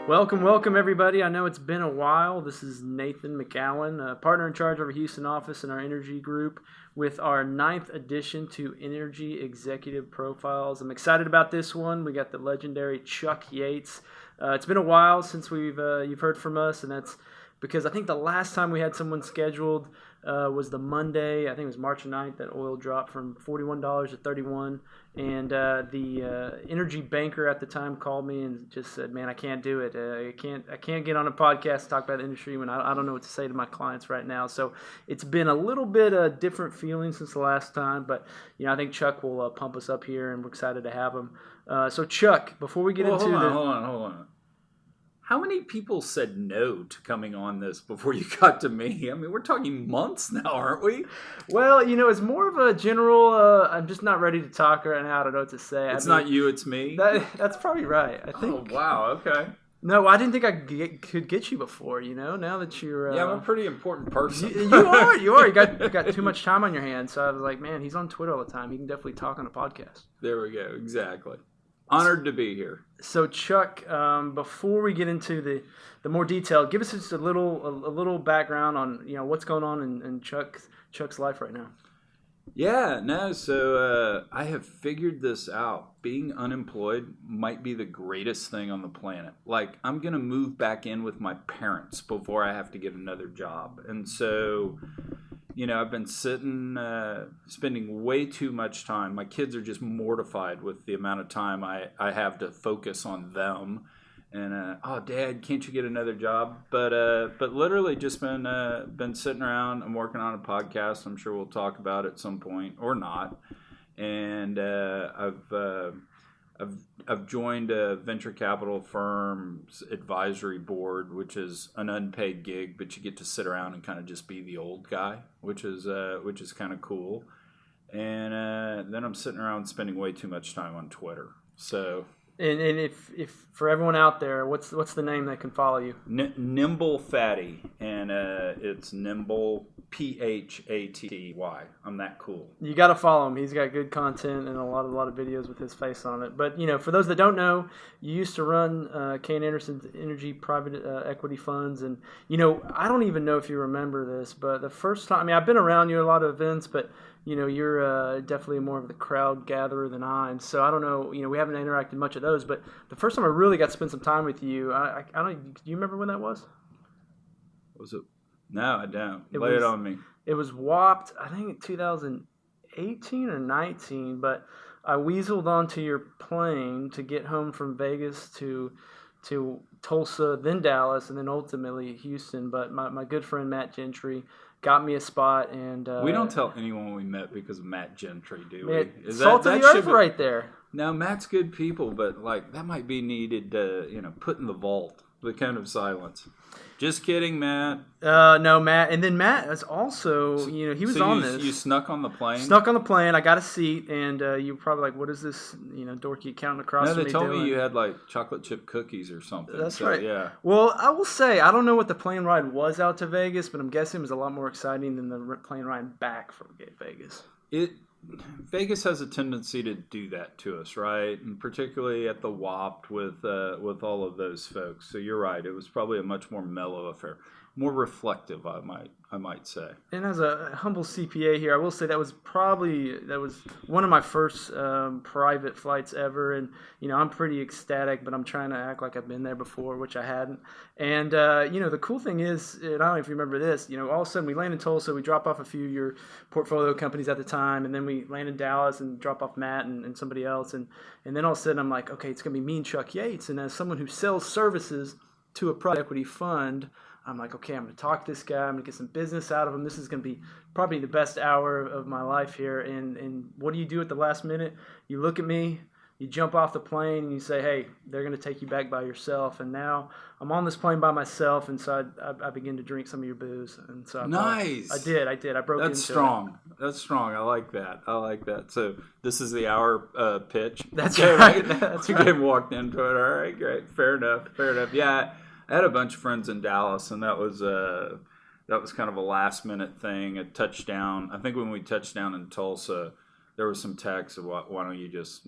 Welcome, everybody. I know it's been a while. This is Nathen McEown, partner in charge of our Houston office in our energy group with our 9th edition to Energy Executive Profiles. I'm excited about this one. We got the legendary Chuck Yates. It's been a while since you've heard from us, and that's because I think the last time we had someone scheduled was the Monday, I think it was March 9th, that oil dropped from $41 to $31. And the energy banker at the time called me and just said, "Man, I can't do it. I can't get on a podcast to talk about the industry when I don't know what to say to my clients right now." So it's been a little bit different feeling since the last time, but I think Chuck will pump us up here, and we're excited to have him. So Chuck, before we get into hold on. How many people said no to coming on this before you got to me? I mean, we're talking months now, aren't we? Well, it's more of a general, I'm just not ready to talk right now. I don't know what to say. It's not you, it's me? That's probably right, I think. Oh, wow, okay. No, I didn't think I could get you before, now that you're... Yeah, I'm a pretty important person. You are. You got too much time on your hands. So I was like, man, he's on Twitter all the time. He can definitely talk on a podcast. There we go, exactly. Honored to be here. So Chuck, before we get into the more detail, give us just a little background on what's going on in Chuck's life right now. Yeah, no. So I have figured this out. Being unemployed might be the greatest thing on the planet. Like, I'm gonna move back in with my parents before I have to get another job, and so. I've been spending way too much time. My kids are just mortified with the amount of time I have to focus on them. And, Dad, can't you get another job? But literally just been sitting around. I'm working on a podcast. I'm sure we'll talk about it at some point or not. And I've joined a venture capital firm's advisory board, which is an unpaid gig, but you get to sit around and kind of just be the old guy, which is kind of cool. And then I'm sitting around spending way too much time on Twitter. So, and if for everyone out there, what's the name that can follow you? Nimble Fatty, and it's Nimble Phatty. I'm that cool. You got to follow him. He's got good content and a lot of videos with his face on it. But for those that don't know, you used to run Kayne Anderson's energy private equity funds, and I don't even know if you remember this, but the first time, I've been around you at a lot of events, but you're definitely more of the crowd gatherer than I am. So I don't know. We haven't interacted much of those, but the first time I really got to spend some time with you, I don't. Do you remember when that was? Was it? No, I don't. Lay it on me. It was WAPT, I think in 2018 or 19, but I weaseled onto your plane to get home from Vegas to Tulsa, then Dallas, and then ultimately Houston. But my good friend Matt Gentry got me a spot, and we don't tell anyone we met because of Matt Gentry, do we? Is salt of the earth right there. Now, Matt's good people, but that might be needed to put in the vault. The kind of silence. Just kidding, Matt. No, Matt. And then Matt is also, he was on this. You snuck on the plane? Snuck on the plane. I got a seat, and you were probably like, what is this, dorky accountant across from me doing? No, they told me you had, chocolate chip cookies or something. That's right. Yeah. Well, I will say, I don't know what the plane ride was out to Vegas, but I'm guessing it was a lot more exciting than the plane ride back from Vegas. Vegas has a tendency to do that to us, right? And particularly at the WAPT with all of those folks. So you're right. It was probably a much more mellow affair, more reflective, I might say. And as a humble CPA here, I will say that was one of my first private flights ever. And I'm pretty ecstatic, but I'm trying to act like I've been there before, which I hadn't. And the cool thing is, and I don't know if you remember this, all of a sudden we land in Tulsa, we drop off a few of your portfolio companies at the time, and then we land in Dallas and drop off Matt and somebody else, and then all of a sudden I'm like, okay, it's gonna be me and Chuck Yates. And as someone who sells services to a private equity fund, I'm like, okay, I'm going to talk to this guy. I'm going to get some business out of him. This is going to be probably the best hour of my life here. And what do you do at the last minute? You look at me, you jump off the plane, and you say, hey, they're going to take you back by yourself. And now I'm on this plane by myself, and so I begin to drink some of your booze. And so nice. I did. I broke into it. That's strong. That's strong. I like that. So this is the hour pitch. That's right. That's right. You walked into it. All right, great. Fair enough. Yeah. I had a bunch of friends in Dallas, and that was kind of a last minute thing, a touchdown. I think when we touched down in Tulsa, there was some text of why don't you just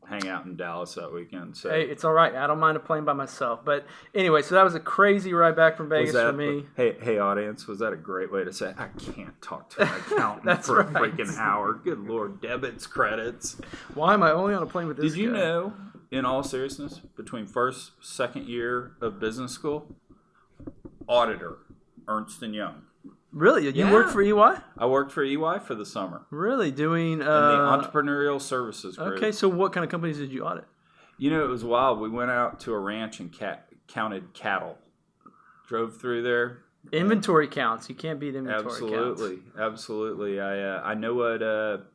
hang out in Dallas that weekend. So hey, it's all right. I don't mind a plane by myself. But anyway, so that was a crazy ride back from Vegas for me. Hey, audience, was that a great way to say I can't talk to an accountant for a freaking hour? Good Lord, debits, credits. Why am I only on a plane with this guy? Did you know, in all seriousness, between second year of business school, auditor, Ernst & Young. Really? You worked for EY? I worked for EY for the summer. Really? Doing... in the entrepreneurial services group. Okay, so what kind of companies did you audit? You know, it was wild. We went out to a ranch and counted cattle. Drove through there. Inventory counts. You can't beat inventory Absolutely. counts. Absolutely. I know what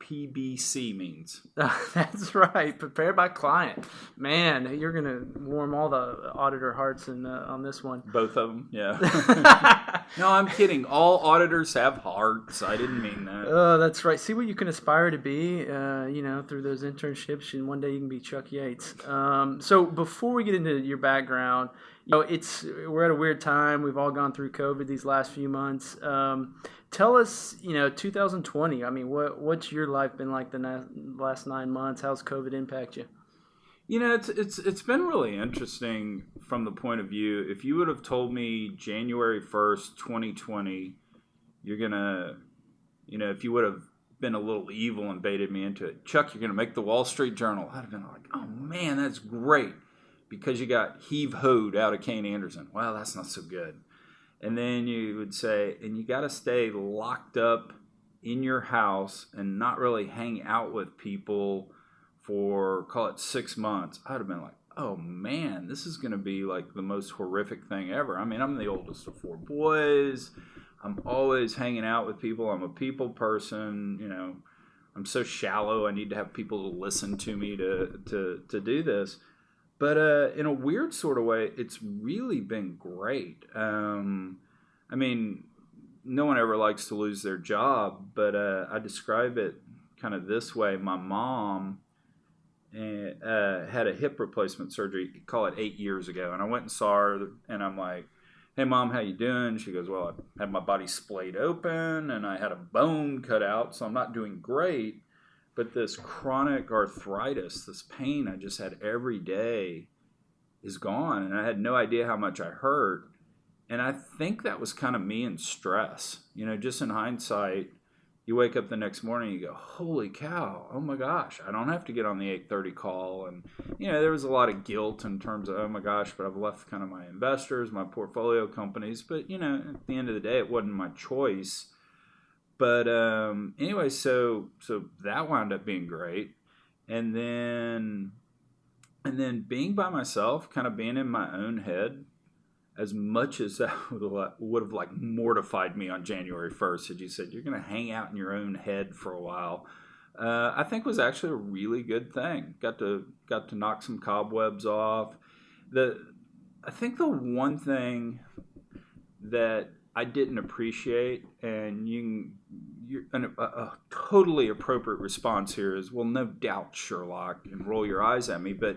PBC means. That's right. Prepared by client. Man, you're going to warm all the auditor hearts on this one. Both of them, yeah. No, I'm kidding. All auditors have hearts. I didn't mean that. Oh, that's right. See what you can aspire to be, through those internships, and one day you can be Chuck Yates. So before we get into your background, we're at a weird time. We've all gone through COVID these last few months. Tell us, 2020. I mean, what's your life been like the last 9 months? How's COVID impact you? It's been really interesting from the point of view. If you would have told me January 1st, 2020, you're gonna, if you would have been a little evil and baited me into it, Chuck, you're gonna make the Wall Street Journal, I'd have been like, oh man, that's great. Because you got heave-hoed out of Kayne Anderson. Well, that's not so good. And then you would say, and you got to stay locked up in your house and not really hang out with people for, call it 6 months. I'd have been like, oh man, this is going to be like the most horrific thing ever. I mean, I'm the oldest of 4 boys. I'm always hanging out with people. I'm a people person. I'm so shallow. I need to have people to listen to me to do this. But in a weird sort of way, it's really been great. I mean, no one ever likes to lose their job, but I describe it kind of this way. My mom had a hip replacement surgery, call it 8 years ago, and I went and saw her, and I'm like, hey, Mom, how you doing? She goes, well, I had my body splayed open, and I had a bone cut out, so I'm not doing great. But this chronic arthritis, this pain I just had every day is gone. And I had no idea how much I hurt. And I think that was kind of me in stress. Just in hindsight, you wake up the next morning, you go, holy cow, oh my gosh, I don't have to get on the 8:30 call. And, there was a lot of guilt in terms of, oh my gosh, but I've left kind of my investors, my portfolio companies. But, at the end of the day, it wasn't my choice. But anyway, so that wound up being great, and then being by myself, kind of being in my own head, as much as that would have like mortified me on January 1st, as you said, you're going to hang out in your own head for a while. I think was actually a really good thing. Got to knock some cobwebs off. I think the one thing that I didn't appreciate, and a totally appropriate response here is, well, no doubt, Sherlock, and roll your eyes at me, but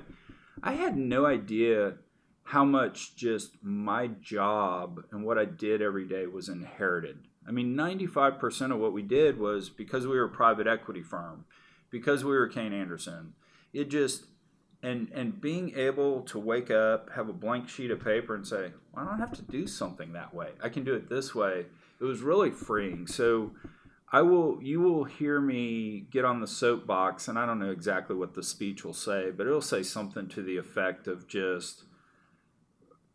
I had no idea how much just my job and what I did every day was inherited. I mean, 95% of what we did was because we were a private equity firm, because we were Kayne Anderson. It just... And being able to wake up, have a blank sheet of paper and say, well, I don't have to do something that way. I can do it this way. It was really freeing. So you will hear me get on the soapbox, and I don't know exactly what the speech will say, but it'll say something to the effect of just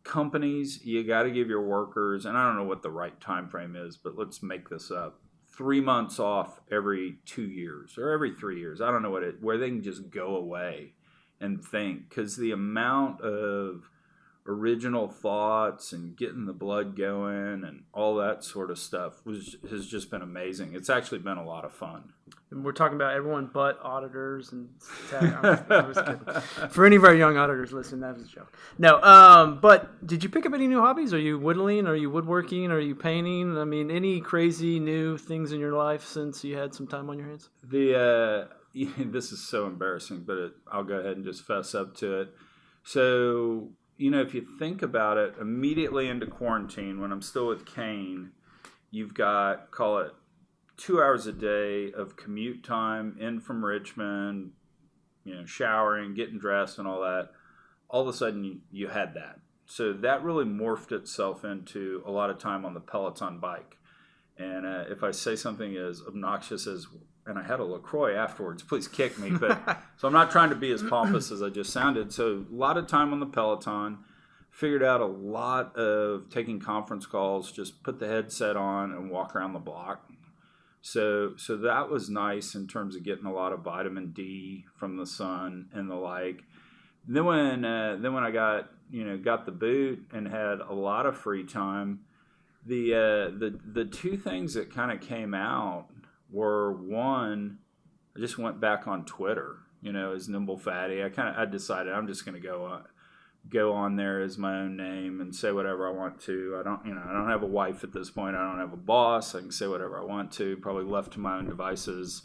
companies, you got to give your workers, and I don't know what the right time frame is, but let's make this up, 3 months off every 2 years or every 3 years. I don't know where they can just go away and think, because the amount of original thoughts and getting the blood going and all that sort of stuff has just been amazing. It's actually been a lot of fun. And we're talking about everyone but auditors and I was kidding. For any of our young auditors listening, that was a joke. No, but did you pick up any new hobbies? Are you whittling? Are you woodworking? Are you painting? I mean, any crazy new things in your life since you had some time on your hands? This is so embarrassing, but I'll go ahead and just fess up to it. So, if you think about it, immediately into quarantine, when I'm still with Kayne, you've got, call it 2 hours a day of commute time in from Richmond, showering, getting dressed and all that, all of a sudden you had that. So that really morphed itself into a lot of time on the Peloton bike. And if I say something as obnoxious as, and I had a LaCroix afterwards, please kick me. But so I'm not trying to be as pompous as I just sounded. So a lot of time on the Peloton, figured out a lot of taking conference calls, just put the headset on and walk around the block. So that was nice in terms of getting a lot of vitamin D from the sun and the like. Then when I got the boot and had a lot of free time, the two things that kind of came out were, one, I just went back on Twitter, as Nimble Fatty. I decided I'm just going to go on there as my own name and say whatever I want to. I don't have a wife at this point. I don't have a boss. I can say whatever I want to. Probably left to my own devices.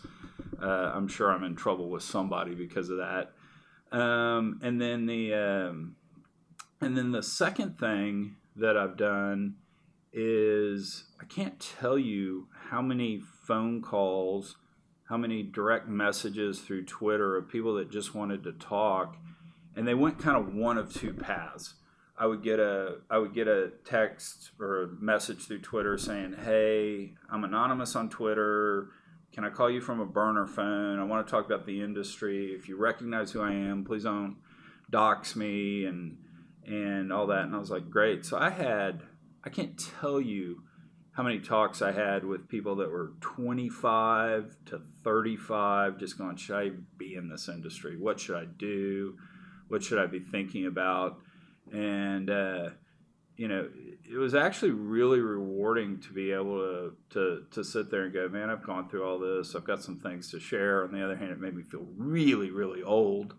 I'm sure I'm in trouble with somebody because of that. And then the second thing that I've done is, I can't tell you how many phone calls, how many direct messages through Twitter of people that just wanted to talk, and they went kind of one of two paths. I would get a text or a message through Twitter saying, "Hey, I'm anonymous on Twitter. Can I call you from a burner phone? I want to talk about the industry. If you recognize who I am, please don't dox me," and all that. And I was like, great. So I can't tell you how many talks I had with people that were 25 to 35, just going, should I be in this industry? What should I do? What should I be thinking about? And, it was actually really rewarding to be able to sit there and go, man, I've gone through all this. I've got some things to share. On the other hand, it made me feel really, really old.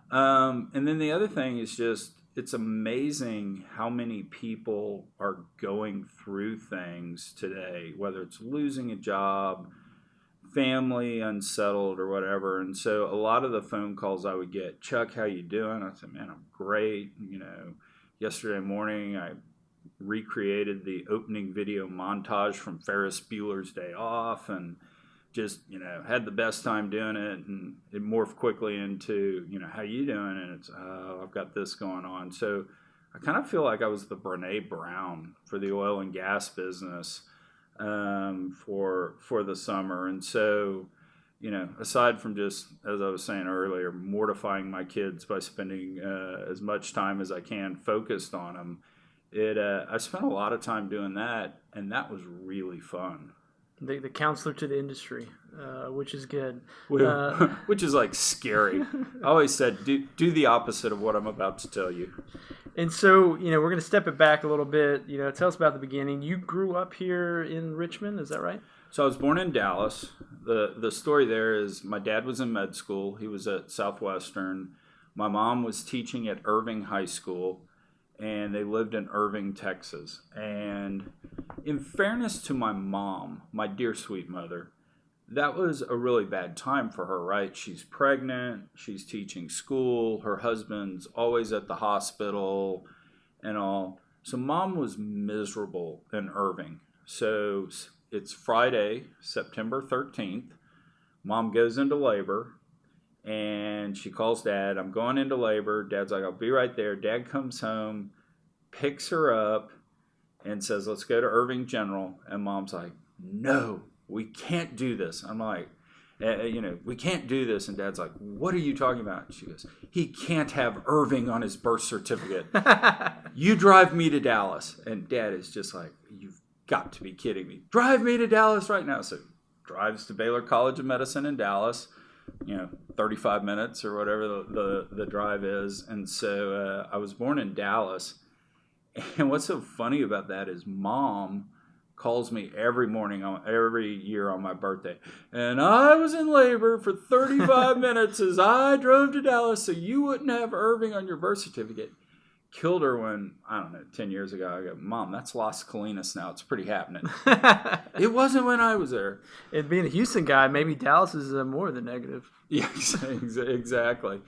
And then the other thing is just, it's amazing how many people are going through things today, whether it's losing a job, family unsettled, or whatever. And so a lot of the phone calls I would get, "Chuck, how you doing?" I said, "Man, I'm great. Yesterday morning I recreated the opening video montage from Ferris Bueller's Day Off and just, had the best time doing it." And it morphed quickly into, "How you doing?" And it's, "Oh, I've got this going on." So I kind of feel like I was the Brene Brown for the oil and gas business for the summer. And so, aside from just, as I was saying earlier, mortifying my kids by spending as much time as I can focused on them, I spent a lot of time doing that, and that was really fun. The counselor to the industry, which is good. Which is like scary. I always said, do the opposite of what I'm about to tell you. And so, we're going to step it back a little bit. Tell us about the beginning. You grew up here in Richmond, is that right? So I was born in Dallas. The story there is, my dad was in med school. He was at Southwestern. My mom was teaching at Irving High School, and they lived in Irving, Texas. And in fairness to my mom, my dear sweet mother, that was a really bad time for her, right? She's pregnant, she's teaching school, her husband's always at the hospital and all. So mom was miserable in Irving. So it's Friday, September 13th. Mom goes into labor, and she calls Dad. "I'm going into labor." Dad's like, "I'll be right there." Dad comes home, picks her up, and says, "Let's go to Irving General." And Mom's like, "No, we can't do this." I'm like, "We can't do this." And Dad's like, "What are you talking about?" And she goes, "He can't have Irving on his birth certificate. You drive me to Dallas." And Dad is just like, "You've got to be kidding me. Drive me to Dallas right now." So drives to Baylor College of Medicine in Dallas, 35 minutes or whatever the drive is. And so I was born in Dallas. And what's so funny about that is Mom calls me every morning, every year on my birthday. "And I was in labor for 35 minutes as I drove to Dallas so you wouldn't have Irving on your birth certificate." Killed her when, 10 years ago. I go, "Mom, that's Las Colinas now. It's pretty happening." It wasn't when I was there. And being a Houston guy, maybe Dallas is more than negative. Yeah, exactly.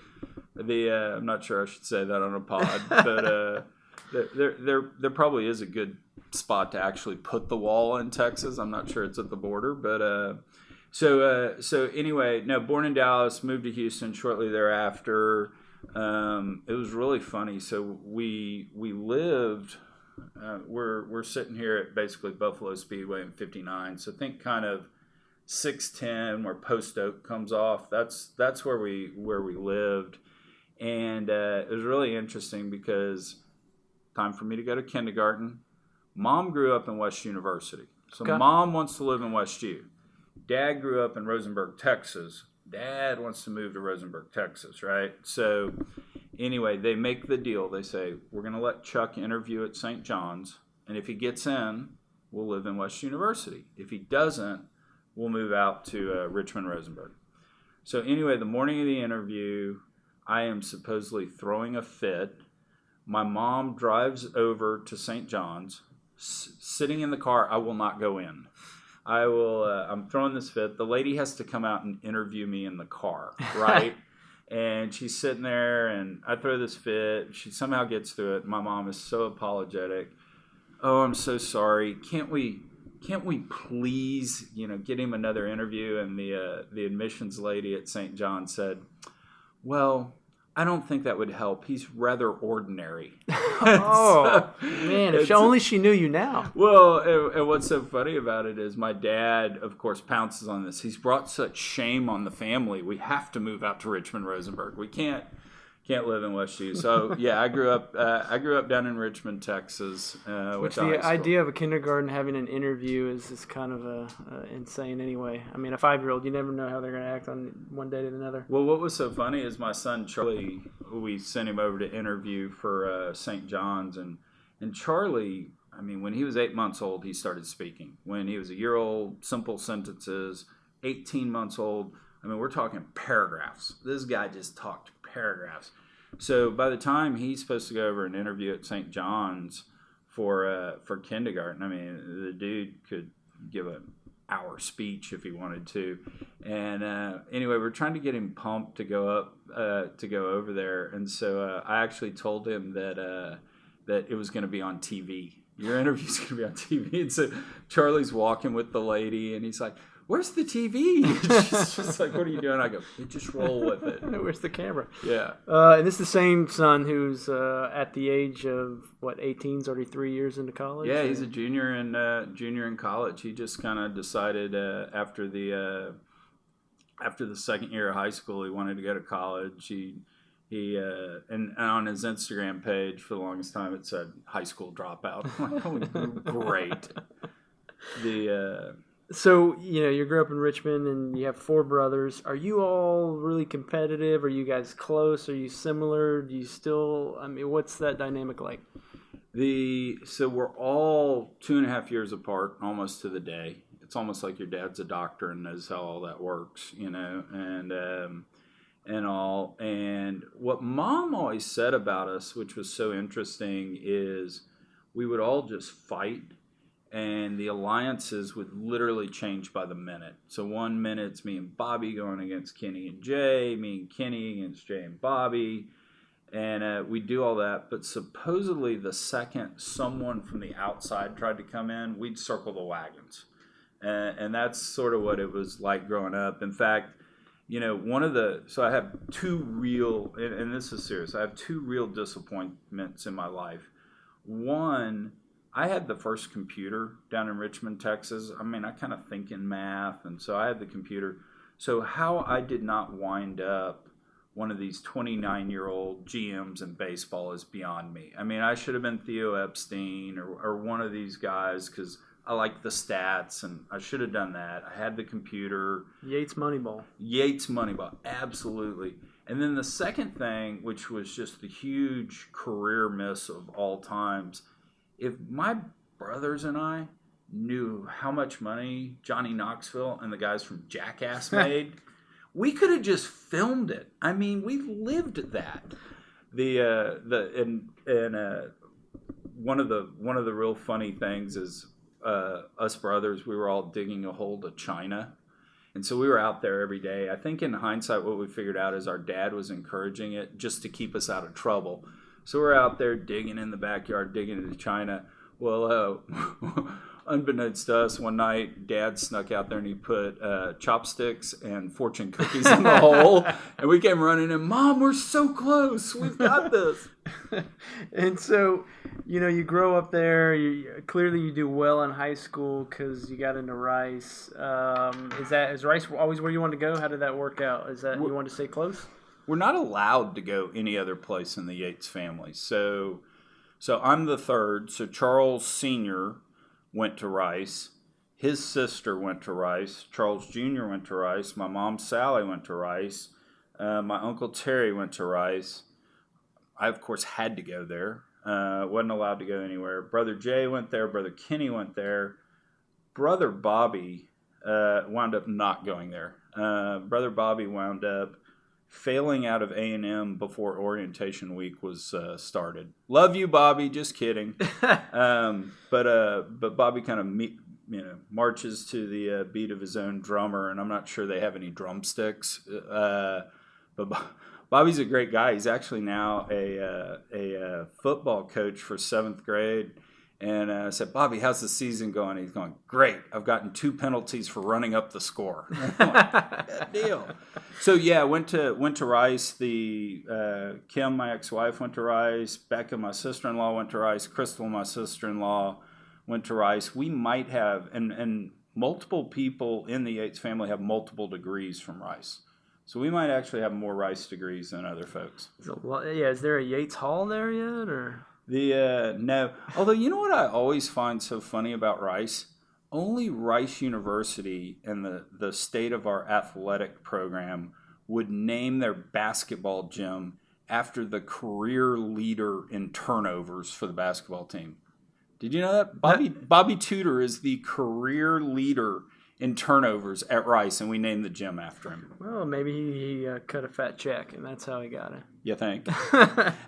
I'm not sure I should say that on a pod, but there probably is a good spot to actually put the wall in Texas. I'm not sure it's at the border, but So anyway, no, born in Dallas, moved to Houston shortly thereafter. It was really funny. So we lived. We're sitting here at basically Buffalo Speedway in '59. So think kind of 610 where Post Oak comes off. That's where we lived, and it was really interesting because time for me to go to kindergarten. Mom grew up in West University, so Mom wants to live in West U. Dad grew up in Rosenberg, Texas. Dad wants to move to Rosenberg, Texas, right? So anyway, they make the deal. They say, we're going to let Chuck interview at St. John's, and if he gets in, we'll live in West University. If he doesn't, we'll move out to Richmond, Rosenberg. So anyway, the morning of the interview, I am supposedly throwing a fit. My mom drives over to St. John's. Sitting in the car, I will not go in. I'm throwing this fit. The lady has to come out and interview me in the car, right? And she's sitting there, and I throw this fit. She somehow gets through it. My mom is so apologetic. Oh, I'm so sorry. Can't we please, get him another interview? And the admissions lady at St. John said, well, I don't think that would help. He's rather ordinary. Oh, man, if only she knew you now. Well, and what's so funny about it is my dad, of course, pounces on this. He's brought such shame on the family. We have to move out to Richmond, Rosenberg. We can't live in West U. So, yeah, I grew up down in Richmond, Texas. Which the idea of a kindergarten having an interview is kind of insane anyway. I mean, a 5-year-old, you never know how they're going to act on one day to another. Well, what was so funny is my son, Charlie, we sent him over to interview for St. John's. And Charlie, I mean, when he was 8 months old, he started speaking. When he was a year old, simple sentences. 18 months old, I mean, we're talking paragraphs. This guy just talked paragraphs. So by the time he's supposed to go over and interview at St. John's for kindergarten, I mean, the dude could give an hour speech if he wanted to. And anyway, we're trying to get him pumped to go over there. And so I actually told him that it was going to be on TV. Your interview's going to be on TV. And so Charlie's walking with the lady, and he's like, where's the TV? She's like, what are you doing? I go, just roll with it. Where's the camera? Yeah. And this is the same son who's at the age of, 18, 33 years into college? Yeah, he's a junior in college. He just kind of decided after the second year of high school, he wanted to go to college. He and on his Instagram page for the longest time, it said high school dropout. I'm like, oh, great. So, you grew up in Richmond and you have 4 brothers. Are you all really competitive? Are you guys close? Are you similar? Do you still, what's that dynamic like? So we're all 2.5 years apart, almost to the day. It's almost like your dad's a doctor and knows how all that works, and all. And what Mom always said about us, which was so interesting, is we would all just fight. And the alliances would literally change by the minute. So 1 minute it's me and Bobby going against Kenny and Jay, me and Kenny against Jay and Bobby. And we do all that. But supposedly the second someone from the outside tried to come in, we'd circle the wagons. And that's sort of what it was like growing up. In fact, so I have 2 real, and this is serious, I have 2 real disappointments in my life. One, I had the first computer down in Richmond, Texas. I mean, I kind of think in math, and so I had the computer. So how I did not wind up one of these 29-year-old GMs in baseball is beyond me. I mean, I should have been Theo Epstein or one of these guys because I like the stats, and I should have done that. I had the computer. Yates Moneyball, absolutely. And then the second thing, which was just the huge career miss of all times, if my brothers and I knew how much money Johnny Knoxville and the guys from Jackass made, we could have just filmed it. I mean, we lived that. One of the real funny things is us brothers. We were all digging a hole to China, and so we were out there every day. I think in hindsight, what we figured out is our dad was encouraging it just to keep us out of trouble. So we're out there digging in the backyard, digging into China. Well, unbeknownst to us, one night, Dad snuck out there and he put chopsticks and fortune cookies in the hole. And we came running in, Mom, we're so close. We've got this. And so, you grow up there. Clearly, you do well in high school because you got into Rice. Is Rice always where you wanted to go? How did that work out? Is that you wanted to stay close? We're not allowed to go any other place in the Yates family. So I'm the third. So Charles Sr. went to Rice. His sister went to Rice. Charles Jr. went to Rice. My mom, Sally, went to Rice. My uncle Terry went to Rice. I, of course, had to go there. Wasn't allowed to go anywhere. Brother Jay went there. Brother Kenny went there. Brother Bobby wound up not going there. Brother Bobby wound up failing out of A&M before orientation week was started. Love you, Bobby. Just kidding. But Bobby kind of marches to the beat of his own drummer, and I'm not sure they have any drumsticks. But Bobby's a great guy. He's actually now a football coach for 7th grade. And I said, Bobby, how's the season going? He's going, great. I've gotten 2 penalties for running up the score. I'm like, good deal. So, yeah, went to Rice. Kim, my ex-wife, went to Rice. Becca, my sister-in-law, went to Rice. Crystal, my sister-in-law, went to Rice. We might have, and multiple people in the Yates family have multiple degrees from Rice. So we might actually have more Rice degrees than other folks. Yeah, is there a Yates Hall there yet, or? No. Although, you know what I always find so funny about Rice? Only Rice University and the state of our athletic program would name their basketball gym after the career leader in turnovers for the basketball team. Did you know that? Bobby Tudor is the career leader in turnovers at Rice, and we named the gym after him. Well, maybe he cut a fat check, and that's how he got it. You think?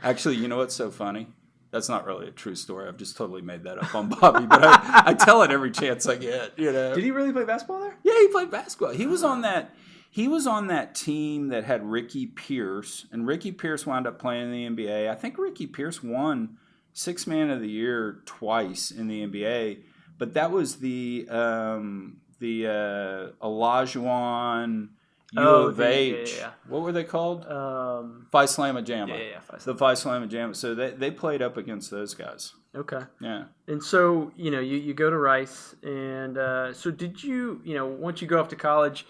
Actually, you know what's so funny? That's not really a true story. I've just totally made that up on Bobby, but I tell it every chance I get. Did he really play basketball there? Yeah, he played basketball. He was on that team that had Ricky Pierce, and Ricky Pierce wound up playing in the NBA. I think Ricky Pierce won 6th Man of the Year twice in the NBA, but that was the Olajuwon U of H. Yeah. What were they called? Phi Slamma Jamma. Yeah. The Phi Slamma Jamma. So they played up against those guys. Okay. Yeah. And so, you go to Rice, and so did you, once you go off to college,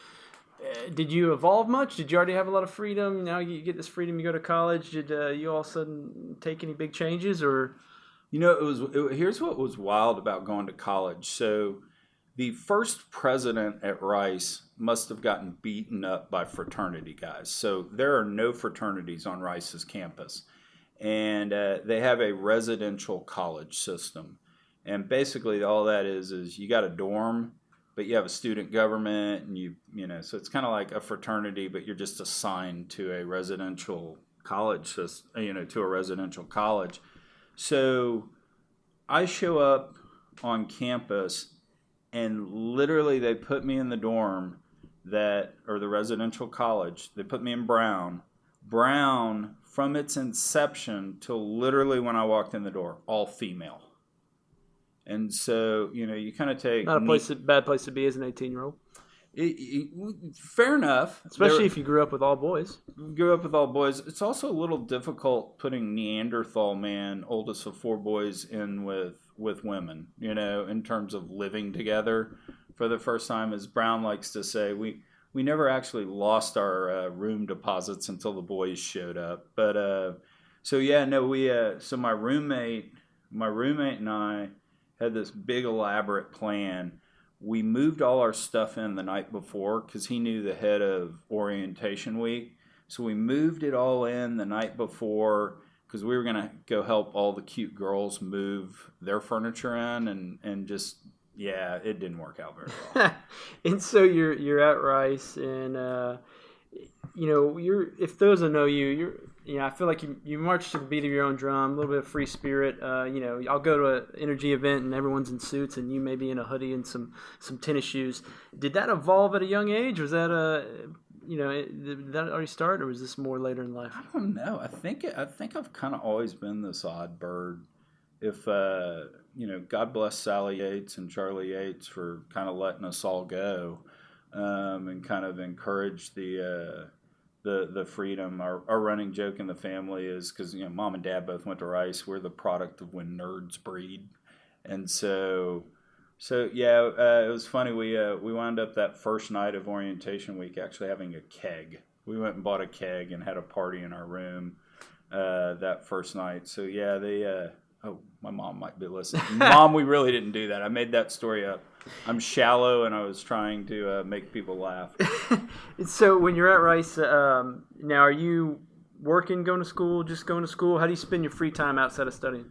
did you evolve much? Did you already have a lot of freedom? Now you get this freedom, you go to college. Did you all of a sudden take any big changes, or? Here's what was wild about going to college. So the first president at Rice must have gotten beaten up by fraternity guys. So there are no fraternities on Rice's campus. And they have a residential college system. And basically all that is you got a dorm, but you have a student government, and so it's kind of like a fraternity, but you're just assigned to a residential college system, to a residential college. So I show up on campus, and literally they put me in the dorm or the residential college. They put me in Brown. Brown, from its inception till literally when I walked in the door, all female. And so, you kind of take... Not a bad place to be as an 18-year-old. Fair enough. Especially if you grew up with all boys. It's also a little difficult putting Neanderthal man, oldest of 4 boys, in with women, in terms of living together for the first time. As Brown likes to say, we never actually lost our room deposits until the boys showed up. But so my roommate and I had this big elaborate plan. We moved all our stuff in the night before because he knew the head of orientation week. So we moved it all in the night before because we were going to go help all the cute girls move their furniture in, and just, it didn't work out very well. And so you're at Rice, and if those that know you, I feel like you march to the beat of your own drum, a little bit of free spirit. I'll go to an energy event and everyone's in suits, and you may be in a hoodie and some tennis shoes. Did that evolve at a young age? Was that did that already start, or was this more later in life? I don't know. I think I've kind of always been this odd bird. God bless Sally Yates and Charlie Yates for kind of letting us all go, and kind of encourage the freedom. Our running joke in the family is because mom and dad both went to Rice. We're the product of when nerds breed, and so yeah, it was funny. We wound up that first night of orientation week actually having a keg. We went and bought a keg and had a party in our room that first night. So yeah, my mom might be listening. Mom, we really didn't do that. I made that story up. I'm shallow, and I was trying to make people laugh. So when you're at Rice, now are you working, going to school, just going to school? How do you spend your free time outside of studying?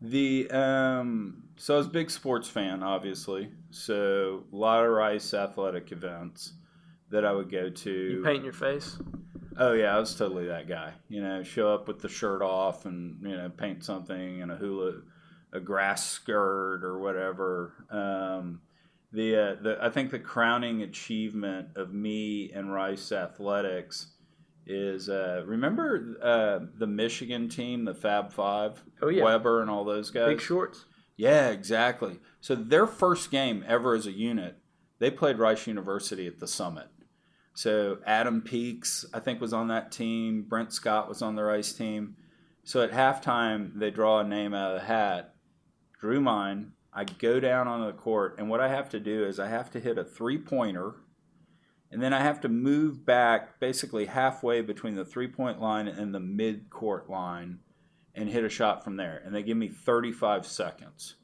So I was a big sports fan, obviously. So a lot of Rice athletic events that I would go to. You paint your face? Oh yeah, I was totally that guy. Show up with the shirt off and paint something and a grass skirt or whatever. I think the crowning achievement of me and Rice athletics is remember the Michigan team, the Fab Five, oh, yeah. Weber and all those guys. Big shorts. Yeah, exactly. So their first game ever as a unit, they played Rice University at the Summit. So Adam Peaks, I think, was on that team. Brent Scott was on the Rice team. So at halftime, they draw a name out of the hat. Drew mine. I go down on the court, and what I have to do is I have to hit a three-pointer, and then I have to move back basically halfway between the three-point line and the mid-court line and hit a shot from there. And they give me 35 seconds.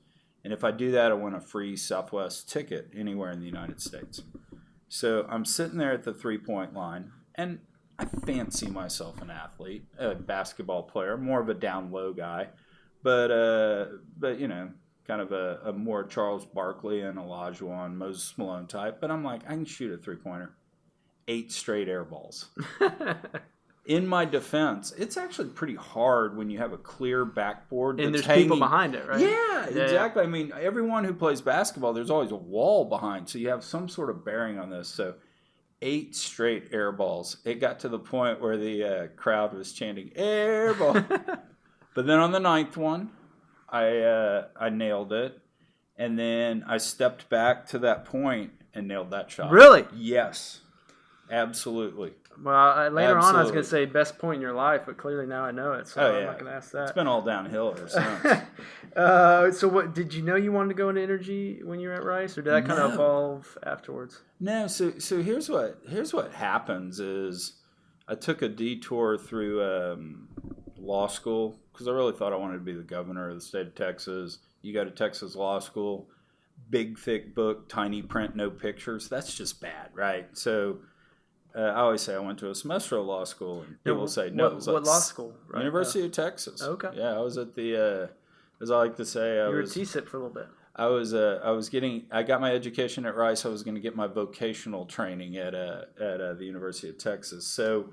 And if I do that, I win a free Southwest ticket anywhere in the United States. So I'm sitting there at the three-point line, and I fancy myself an athlete, a basketball player, more of a down-low guy, but kind of a more Charles Barkley and Olajuwon, Moses Malone type. But I'm like, I can shoot a three-pointer. 8 straight air balls. In my defense, it's actually pretty hard when you have a clear backboard and that's there's people behind it, right? Yeah, exactly. Yeah. I mean, everyone who plays basketball, there's always a wall behind, so you have some sort of bearing on this. So 8 straight air balls. It got to the point where the crowd was chanting, air ball. But then on the 9th one, I nailed it. And then I stepped back to that point and nailed that shot. Really? Yes. Absolutely. Well, later on I was going to say best point in your life, but clearly now I know it, so I'm not going to ask that. It's been all downhill ever since. So what, did you know you wanted to go into energy when you were at Rice, or did that kind of evolve afterwards? No, so here's what happens is I took a detour through law school because I really thought I wanted to be the governor of the state of Texas. You go to Texas law school, big, thick book, tiny print, no pictures. That's just bad, right? So I always say I went to a semester of law school, and people say no. What law school? Right? University of Texas. Okay. Yeah, I was at the, as I like to say, you were at TSIP for a little bit. I got my education at Rice. I was going to get my vocational training at the University of Texas. So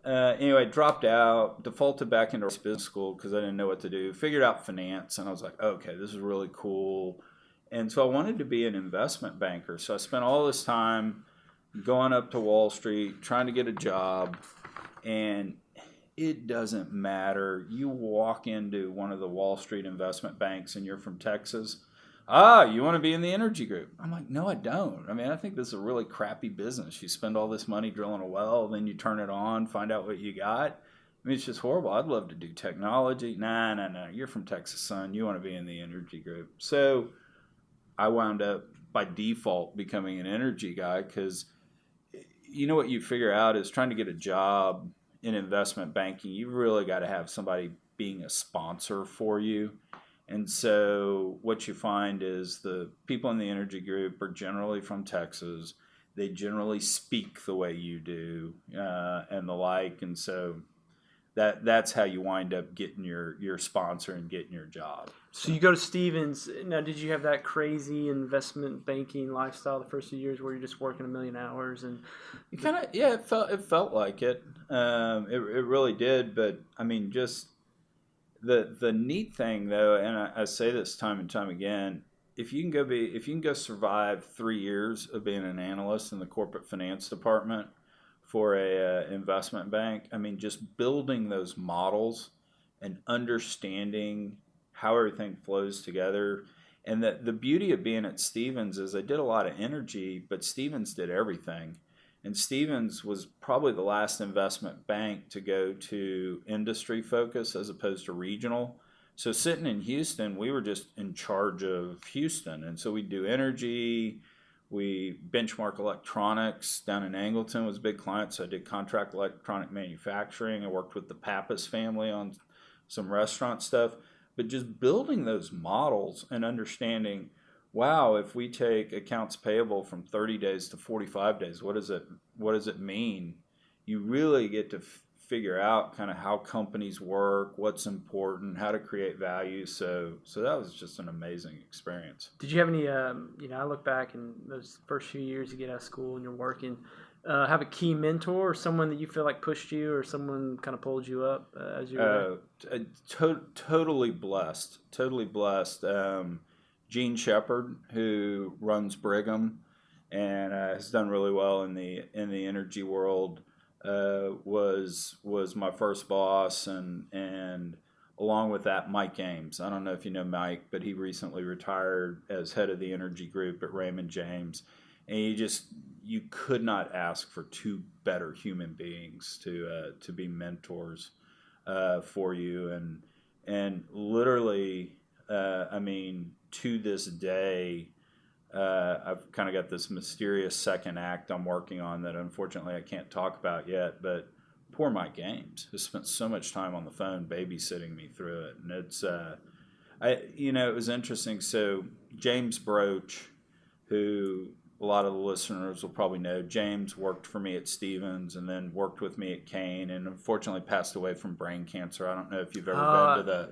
anyway, dropped out, defaulted back into business school because I didn't know what to do. Figured out finance, and I was like, okay, this is really cool. And so I wanted to be an investment banker. So I spent all this time going up to Wall Street, trying to get a job, and it doesn't matter. You walk into one of the Wall Street investment banks and you're from Texas. You want to be in the energy group? I'm like, no, I don't. I mean, I think this is a really crappy business. You spend all this money drilling a well, then you turn it on, find out what you got. I mean, it's just horrible. I'd love to do technology. No. You're from Texas, son. You want to be in the energy group. So I wound up by default becoming an energy guy because you know what you figure out is trying to get a job in investment banking, you really got to have somebody being a sponsor for you. And so what you find is the people in the energy group are generally from Texas. They generally speak the way you do and the like. And so that's how you wind up getting your sponsor and getting your job. So you go to Stevens. Now, did you have that crazy investment banking lifestyle the first few years where you're just working 1 million hours? And you kind of, yeah, it felt like it. It really did. But I mean, just the neat thing though, and I say this time and time again, if you can go survive 3 years of being an analyst in the corporate finance department for a investment bank, I mean, just building those models and understanding how everything flows together. And the beauty of being at Stevens is I did a lot of energy, but Stevens did everything. And Stevens was probably the last investment bank to go to industry focus as opposed to regional. So sitting in Houston, we were just in charge of Houston. And so we do energy. We benchmark electronics down in Angleton was a big client. So I did contract electronic manufacturing. I worked with the Pappas family on some restaurant stuff. But just building those models and understanding, wow, if we take accounts payable from 30 days to 45 days, what does it mean? You really get to figure out kind of how companies work, what's important, how to create value. So that was just an amazing experience. Did you have any, I look back in those first few years you get out of school and you're working, have a key mentor or someone that you feel like pushed you or someone kind of pulled you up as you were there? Totally blessed. Gene Shepard, who runs Brigham and has done really well in the energy world, was my first boss, and along with that, Mike Ames. I don't know if you know Mike, but he recently retired as head of the energy group at Raymond James, and you could not ask for two better human beings to be mentors for you, and literally, to this day, I've kind of got this mysterious second act I'm working on that unfortunately I can't talk about yet, but poor Mike Ames has spent so much time on the phone babysitting me through it. And it's, it was interesting. So James Broach, who a lot of the listeners will probably know, James worked for me at Stevens and then worked with me at Kayne and unfortunately passed away from brain cancer. I don't know if you've ever been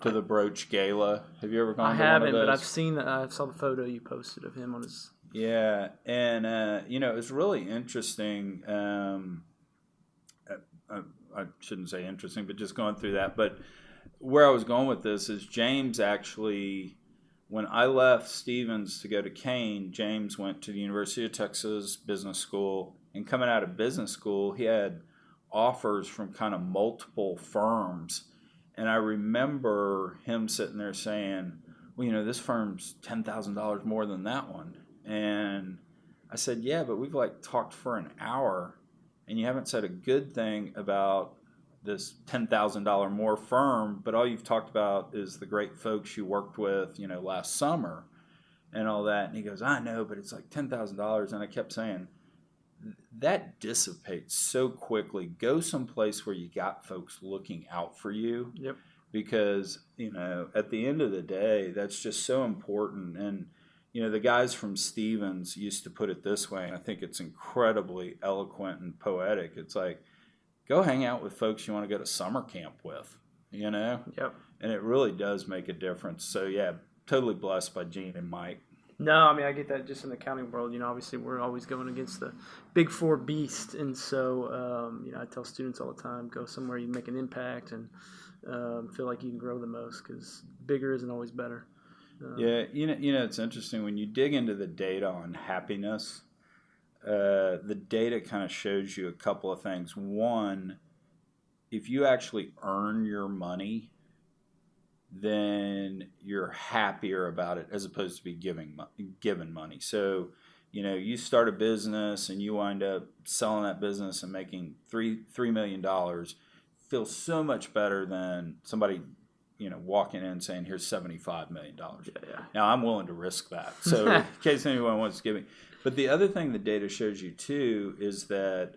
to the Broach Gala. Have you ever gone to one of those? I haven't, but I've seen I saw the photo you posted of him on his... Yeah, and, it was really interesting. I shouldn't say interesting, but just going through that. But where I was going with this is James actually, when I left Stevens to go to Kayne, James went to the University of Texas Business School. And coming out of business school, he had offers from kind of multiple firms. And I remember him sitting there saying, well, this firm's $10,000 more than that one. And I said, yeah, but we've talked for an hour and you haven't said a good thing about this $10,000 more firm, but all you've talked about is the great folks you worked with, last summer and all that. And he goes, I know, but it's like $10,000. And I kept saying, that dissipates so quickly. Go someplace where you got folks looking out for you. Yep. Because, at the end of the day, that's just so important. And, the guys from Stevens used to put it this way, and I think it's incredibly eloquent and poetic. It's like, go hang out with folks you want to go to summer camp with, Yep. And it really does make a difference. So, yeah, totally blessed by Gene and Mike. No, I get that just in the accounting world. Obviously we're always going against the big four beast. And so, I tell students all the time, go somewhere you make an impact and feel like you can grow the most because bigger isn't always better. Yeah, it's interesting when you dig into the data on happiness. The data kind of shows you a couple of things. One, if you actually earn your money, then you're happier about it as opposed to be given money. So, you start a business and you wind up selling that business and making $3 million. Feels so much better than somebody walking in and saying, here's $75 million. Yeah. Now, I'm willing to risk that. So in case anyone wants to give me. But the other thing the data shows you, too, is that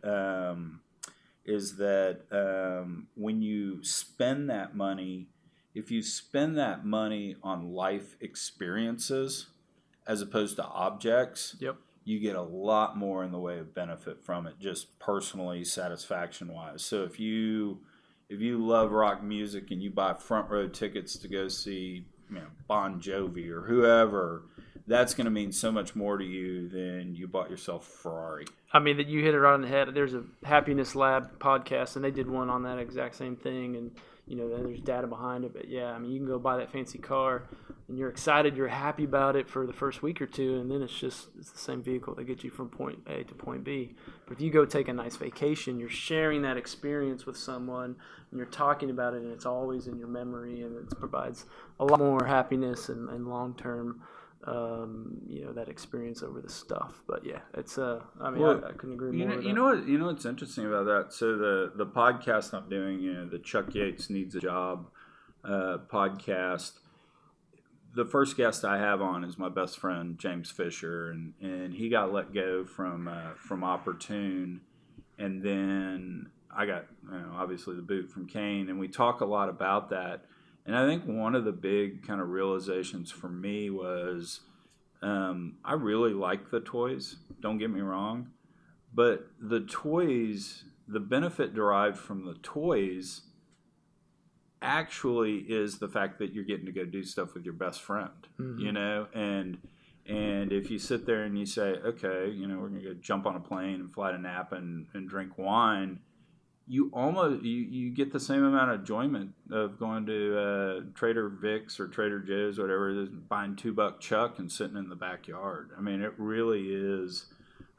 when you spend that money, if you spend that money on life experiences as opposed to objects, yep, you get a lot more in the way of benefit from it, just personally, satisfaction-wise. So if you love rock music and you buy front row tickets to go see Bon Jovi or whoever, that's going to mean so much more to you than you bought yourself a Ferrari. That you hit it right on the head. There's a Happiness Lab podcast, and they did one on that exact same thing, and there's data behind it. But yeah, you can go buy that fancy car, and you're excited, you're happy about it for the first week or two, and then it's the same vehicle that gets you from point A to point B. But if you go take a nice vacation, you're sharing that experience with someone, and you're talking about it, and it's always in your memory, and it provides a lot more happiness and long-term, that experience over the stuff. But yeah, it's I couldn't agree more with that. You know what's interesting about that? So the podcast I'm doing, the Chuck Yates Needs a Job podcast. The first guest I have on is my best friend James Fisher, and he got let go from Opportune, and then I got obviously the boot from Kayne, and we talk a lot about that. And I think one of the big kind of realizations for me was I really like the toys. Don't get me wrong, but the toys, the benefit derived from the toys actually is the fact that you're getting to go do stuff with your best friend, and if you sit there and you say, okay, we're going to go jump on a plane and fly to Napa and drink wine, you almost you get the same amount of enjoyment of going to Trader Vic's or Trader Joe's, whatever it is, buying $2 Chuck and sitting in the backyard. I mean, it really is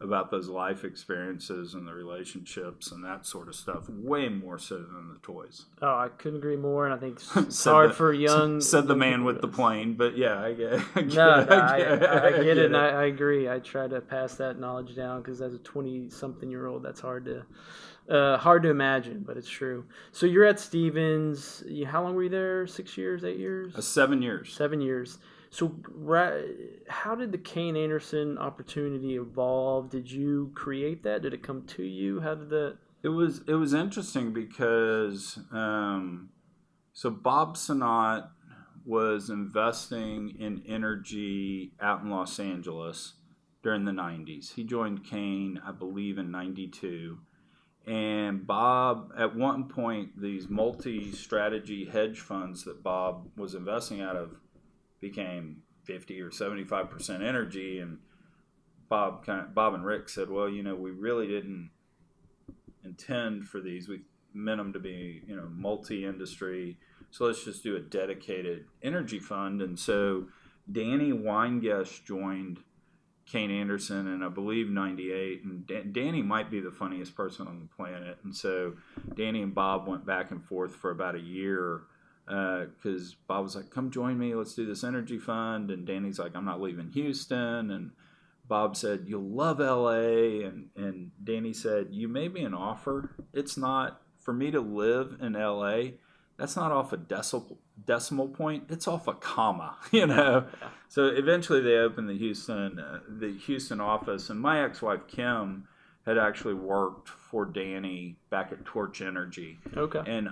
about those life experiences and the relationships and that sort of stuff, way more so than the toys. Oh, I couldn't agree more, and I think it's hard for young... Said the man with the plane, but yeah, I get I get it, and I agree. I try to pass that knowledge down, because as a 20-something-year-old, that's hard to imagine, but it's true. So you're at Stevens. How long were you there? 6 years, 8 years? 7 years. 7 years. So how did the Kayne Anderson opportunity evolve? Did you create that? Did it come to you? How did that? It was interesting because so Bob Sinott was investing in energy out in Los Angeles during the 90s. He joined Kayne, I believe, in 92. And Bob, at one point, these multi-strategy hedge funds that Bob was investing out of became 50 or 75% energy, and Bob and Rick said, well, we really didn't intend for these. We meant them to be, multi-industry. So let's just do a dedicated energy fund. And so Danny Weingast joined Kayne Anderson in, I believe, 98. And Danny might be the funniest person on the planet. And so Danny and Bob went back and forth for about a year, because Bob was like, come join me, let's do this energy fund. And Danny's like, I'm not leaving Houston. And Bob said, you'll love LA. And Danny said, you made me an offer. It's not, for me to live in LA, that's not off a decimal point, it's off a comma, Yeah. So eventually they opened the Houston office, and my ex-wife Kim had actually worked for Danny back at Torch Energy. Okay. And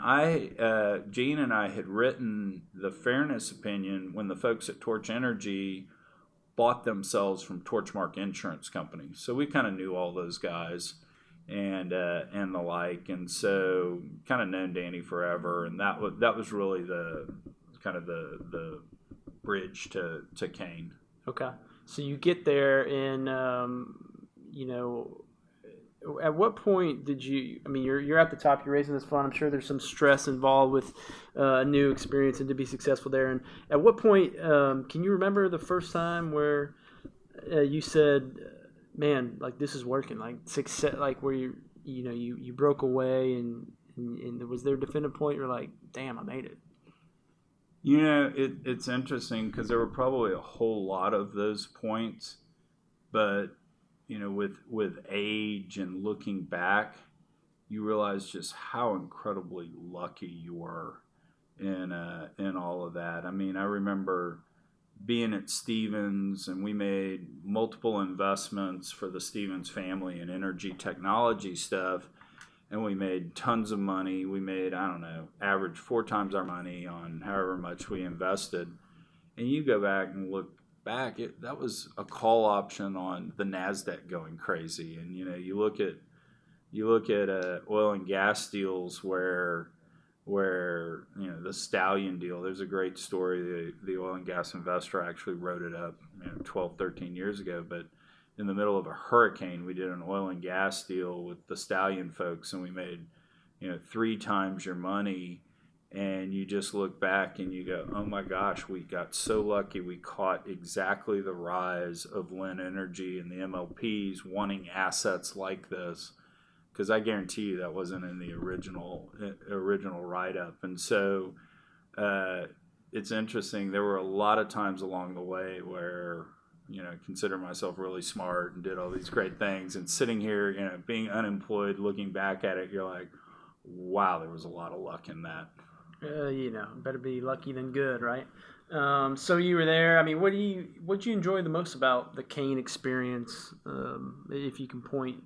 Gene and I had written the fairness opinion when the folks at Torch Energy bought themselves from Torchmark Insurance Company. So we kind of knew all those guys and the like, and so kind of known Danny forever. And that was really the kind of the bridge to Kayne. Okay. So you get there, and at what point did you? I mean, you're at the top. You're raising this fund. I'm sure there's some stress involved with a new experience and to be successful there. And at what point can you remember the first time where you said, "Man, like this is working"? Like success, like where you broke away, and was there a definitive point? You're like, "Damn, I made it." It's interesting because there were probably a whole lot of those points, but with age and looking back, you realize just how incredibly lucky you were in all of that. I mean, I remember being at Stevens, and we made multiple investments for the Stevens family in energy technology stuff, and we made tons of money. We made, I don't know, average 4 times our money on however much we invested. And you go back and look back, that was a call option on the NASDAQ going crazy. And you look at oil and gas deals where the Stallion deal. There's a great story. The oil and gas investor actually wrote it up 12, 13 years ago. But in the middle of a hurricane, we did an oil and gas deal with the Stallion folks, and we made 3 times your money And you just look back and you go, oh my gosh, we got so lucky. We caught exactly the rise of Lynn Energy and the MLPs wanting assets like this. Because I guarantee you that wasn't in the original write-up. And so it's interesting. There were a lot of times along the way where, I consider myself really smart and did all these great things. And sitting here, being unemployed, looking back at it, you're like, wow, there was a lot of luck in that. Better be lucky than good, right? So you were there. I mean, what did you enjoy the most about the Kayne experience? If you can point,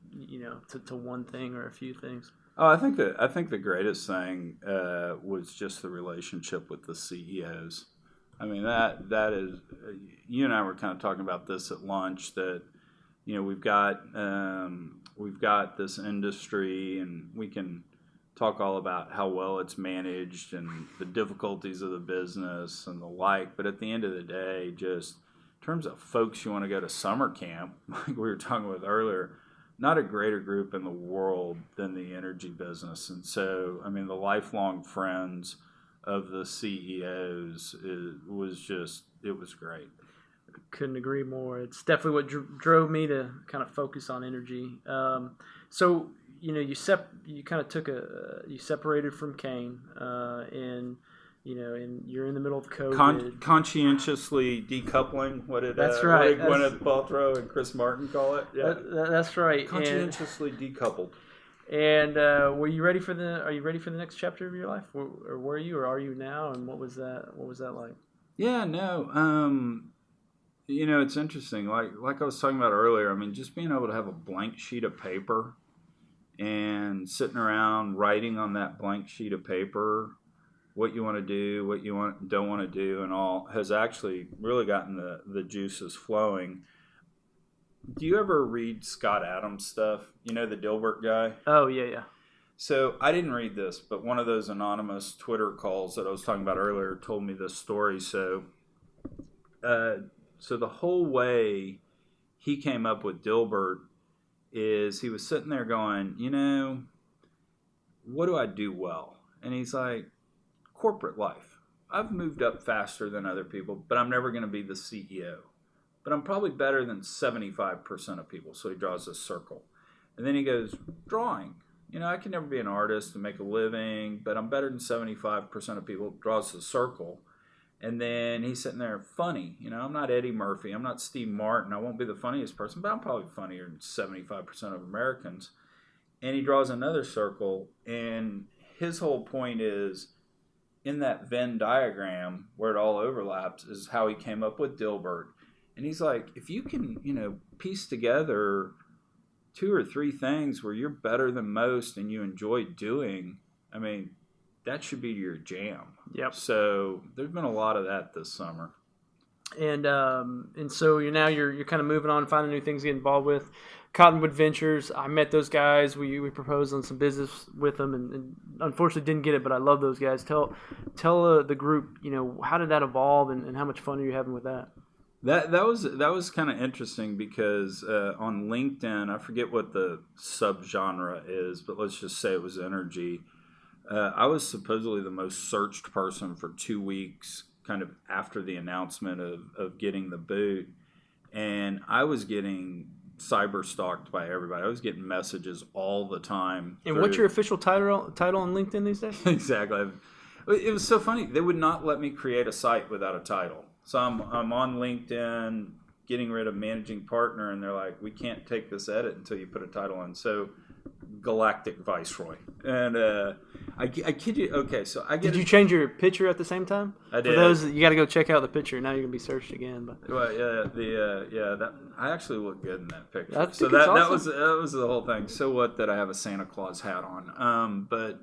to one thing or a few things. Oh, I think the greatest thing was just the relationship with the CEOs. I mean, that is, you and I were kind of talking about this at lunch, that we've got this industry, and we can talk all about how well it's managed and the difficulties of the business and the like. But at the end of the day, just in terms of folks you want to go to summer camp, like we were talking about earlier, not a greater group in the world than the energy business. And so, I mean, the lifelong friends of the CEOs, it was great. Couldn't agree more. It's definitely what drove me to kind of focus on energy. So, you separated from Kayne, and you're in the middle of COVID. Conscientiously decoupling. That's right. What did Gwyneth Paltrow and Chris Martin call it? Yeah, that's right. Conscientiously decoupled. And are you ready for the next chapter of your life, or were you, or are you now? And what was that like? Yeah, no. It's interesting. Like I was talking about earlier. I mean, just being able to have a blank sheet of paper and sitting around writing on that blank sheet of paper what you want to do, what you don't want to do, and all, has actually really gotten the juices flowing. Do you ever read Scott Adams stuff? The Dilbert guy? Oh, yeah. So I didn't read this, but one of those anonymous Twitter calls that I was talking about earlier told me this story. So the whole way he came up with Dilbert is he was sitting there going, what do I do well? And he's like, corporate life. I've moved up faster than other people, but I'm never going to be the CEO. But I'm probably better than 75% of people. So he draws a circle. And then he goes, drawing. I can never be an artist and make a living, but I'm better than 75% of people. Draws a circle. And then he's sitting there, funny. I'm not Eddie Murphy. I'm not Steve Martin. I won't be the funniest person, but I'm probably funnier than 75% of Americans. And he draws another circle. And his whole point is, in that Venn diagram where it all overlaps, is how he came up with Dilbert. And he's like, if you can, piece together 2 or 3 things where you're better than most and you enjoy doing, I mean, that should be your jam. Yep. So there's been a lot of that this summer. And so you're kind of moving on, finding new things to get involved with. Cottonwood Ventures, I met those guys. We proposed on some business with them, and unfortunately didn't get it. But I love those guys. Tell the group, how did that evolve, and how much fun are you having with that? That was kind of interesting because on LinkedIn, I forget what the subgenre is, but let's just say it was energy. I was supposedly the most searched person for 2 weeks, kind of after the announcement of getting the boot, and I was getting cyber stalked by everybody. I was getting messages all the time. And what's your official title on LinkedIn these days? Exactly. It was so funny. They would not let me create a site without a title. So I'm on LinkedIn getting rid of managing partner, and they're like, we can't take this edit until you put a title in. So Galactic Viceroy. And I kid you. Okay, so I get. Did you change your picture at the same time? I did. For those, you got to go check out the picture. Now you're gonna be searched again. But well, yeah, that I actually look good in that picture. So that awesome. that was the whole thing. So what that I have a Santa Claus hat on. But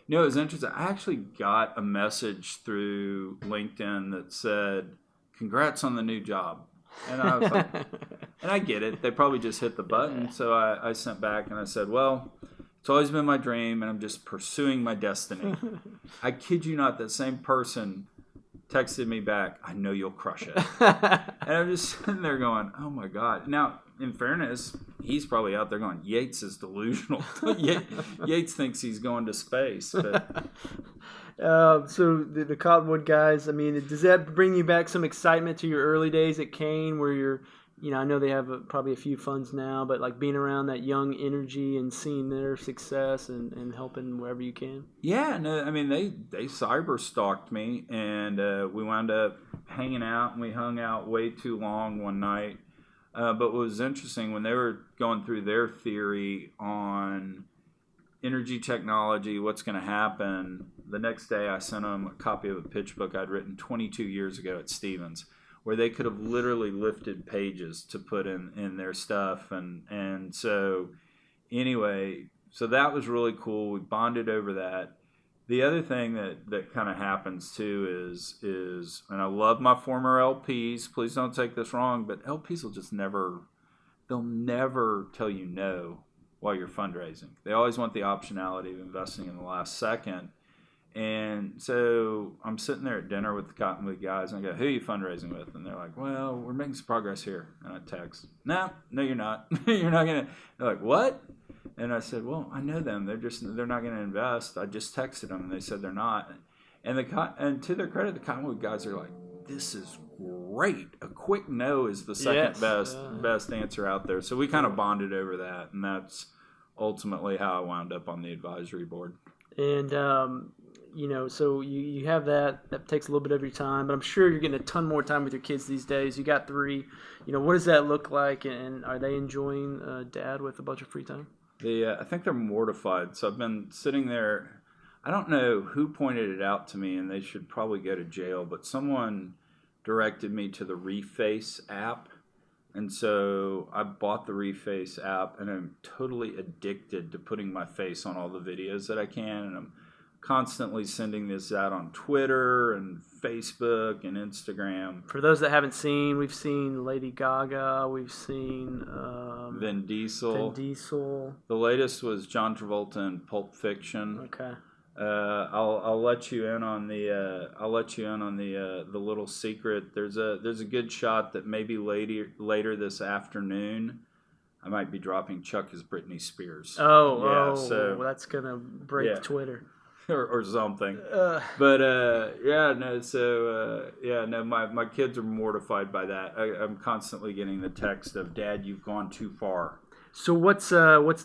it was interesting. I actually got a message through LinkedIn that said, "Congrats on the new job." And I was like, and I get it. They probably just hit the button. So I sent back and I said, well, it's always been my dream and I'm just pursuing my destiny. I kid you not, that same person texted me back, I know you'll crush it. And I'm just sitting there going, oh my God. Now, in fairness, he's probably out there going, Yates is delusional. Yates thinks he's going to space. But So the Cottonwood guys, I mean, does that bring you back some excitement to your early days at Kayne, where you're, I know they have probably a few funds now, but like being around that young energy and seeing their success and helping wherever you can? Yeah, no, I mean, they cyber stalked me, and we wound up hanging out, and we hung out way too long one night. But what was interesting, when they were going through their theory on energy technology, what's going to happen, the next day I sent them a copy of a pitch book I'd written 22 years ago at Stevens, where they could have literally lifted pages to put in their stuff. And so anyway, so that was really cool. We bonded over that. The other thing that kind of happens too is, and I love my former LPs, please don't take this wrong, but LPs will just they'll never tell you no while you're fundraising. They always want the optionality of investing in the last second. And so I'm sitting there at dinner with the Cottonwood guys, and I go, "Who are you fundraising with?" And they're like, "Well, we're making some progress here." And I text, No, you're not. You're not going to. They're like, "What?" And I said, "Well, I know them. They're not going to invest. I just texted them, and they said they're not." And to their credit, the Cottonwood guys are like, "This is great. A quick no is the second best answer out there." So we kind of bonded over that, and that's ultimately how I wound up on the advisory board. And so you have that takes a little bit of your time, but I'm sure you're getting a ton more time with your kids these days. You got 3. What does that look like, and are they enjoying dad with a bunch of free time? I think they're mortified. So I've been sitting there. I don't know who pointed it out to me, and they should probably go to jail, but someone directed me to the Reface app. And so I bought the Reface app, and I'm totally addicted to putting my face on all the videos that I can. And I'm constantly sending this out on Twitter and Facebook and Instagram. For those that haven't seen, we've seen Lady Gaga, we've seen Vin Diesel. The latest was John Travolta in Pulp Fiction. Okay. I'll let you in on the the little secret. There's a good shot that maybe later this afternoon I might be dropping Chuck as Britney Spears. So that's gonna break Twitter or something. My kids are mortified by that. I'm constantly getting the text of, "Dad, you've gone too far." So what's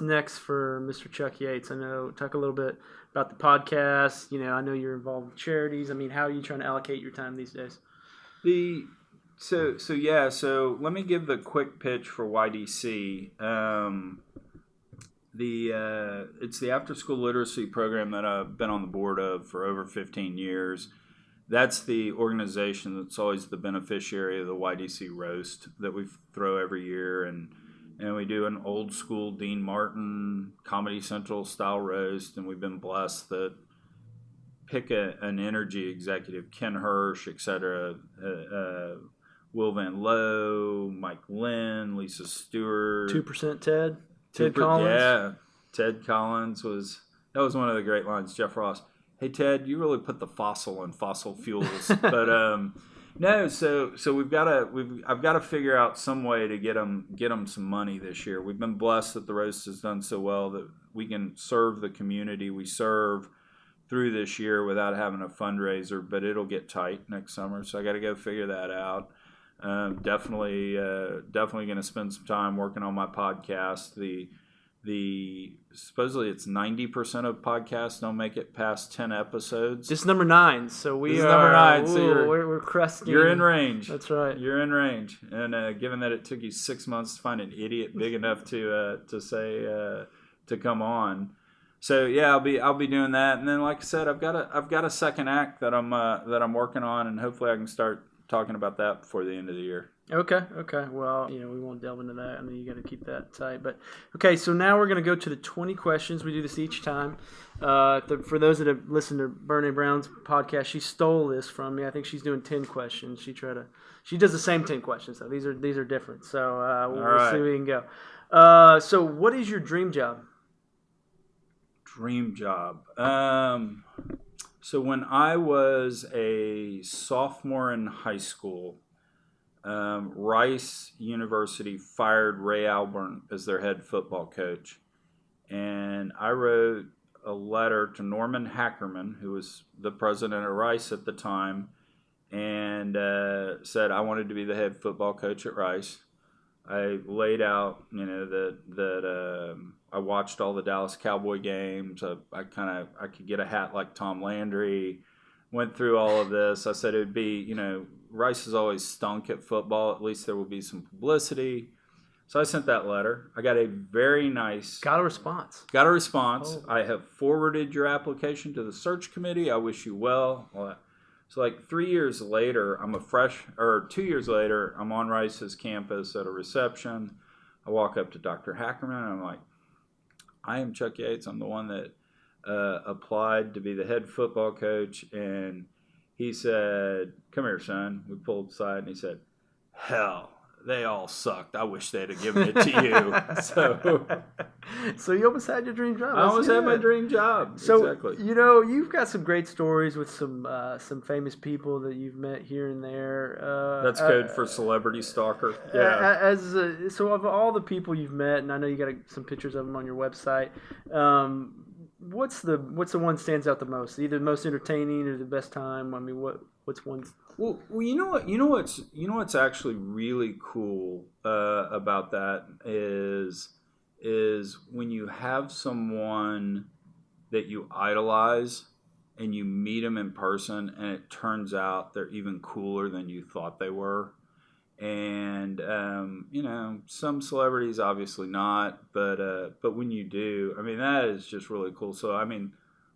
next for Mr. Chuck Yates? I know, talk a little bit about the podcast. I know you're involved with charities. I mean, how are you trying to allocate your time these days? So let me give the quick pitch for YDC. It's the after school literacy program that I've been on the board of for over 15 years. That's the organization that's always the beneficiary of the YDC roast that we throw every year, and we do an old school Dean Martin, Comedy Central style roast, and we've been blessed that pick an energy executive, Ken Hirsch, etc., Will Van Lowe, Mike Lynn, Lisa Stewart, 2% Ted Collins. Yeah, Ted Collins was one of the great lines. Jeff Ross, "Hey Ted, you really put the fossil in fossil fuels," but no. So I've got to figure out some way to get them some money this year. We've been blessed that the roast has done so well that we can serve the community we serve through this year without having a fundraiser. But it'll get tight next summer, so I got to go figure that out. Definitely going to spend some time working on my podcast. The supposedly it's 90% of podcasts don't make it past 10 episodes. This is number 9, so this is number 9. So we're cresting. You're in range. That's right. You're in range. And given that it took you 6 months to find an idiot big enough to say to come on, so yeah, I'll be doing that. And then, like I said, I've got a second act that I'm working on, and hopefully I can start talking about that before the end of the year. Okay. Well, we won't delve into that. I mean, you got to keep that tight. But okay, so now we're going to go to the 20 questions. We do this each time. For those that have listened to Brene Brown's podcast, she stole this from me. I think she's doing 10 questions. She does the same 10 questions though. These are different. So we'll see where we can go. So what is your dream job? Dream job. So when I was a sophomore in high school, Rice University fired Ray Alburn as their head football coach. And I wrote a letter to Norman Hackerman, who was the president of Rice at the time, and said I wanted to be the head football coach at Rice. I laid out, that I watched all the Dallas Cowboy games. I could get a hat like Tom Landry. Went through all of this. I said it would be, Rice has always stunk at football. At least there will be some publicity. So I sent that letter. I got a very nice... Got a response. Oh. I have forwarded your application to the search committee. I wish you well. So like 3 years later, 2 years later, I'm on Rice's campus at a reception. I walk up to Dr. Hackerman and I'm like, I am Chuck Yates. I'm the one that applied to be the head football coach. And he said, come here, son. We pulled aside and he said, hell, they all sucked. I wish they'd have given it to you. So you almost had your dream job. I almost had my dream job. So, exactly. You've got some great stories with some famous people that you've met here and there. That's code for celebrity stalker. Yeah. So of all the people you've met, and I know you got some pictures of them on your website, what's the one stands out the most? Either the most entertaining or the best time? I mean, what's one? Well, you know what's actually really cool about that is when you have someone that you idolize and you meet them in person and it turns out they're even cooler than you thought they were. And some celebrities obviously not, but when you do, I mean, that is just really cool. So I mean,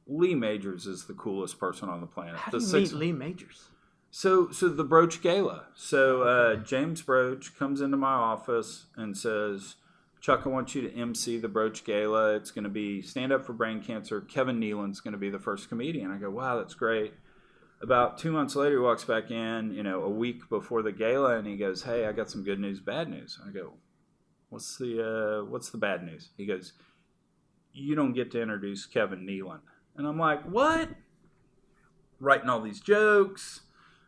Lee Majors is the coolest person on the planet. How do you meet Lee Majors? So the Broach Gala. So James Broach comes into my office and says, Chuck, I want you to MC the Broach Gala. It's going to be Stand Up for Brain Cancer. Kevin Nealon's going to be the first comedian. I go, wow, that's great. About 2 months later, he walks back in, a week before the gala, and he goes, hey, I got some good news, bad news. I go, what's the bad news? He goes, you don't get to introduce Kevin Nealon. And I'm like, what? Writing all these jokes.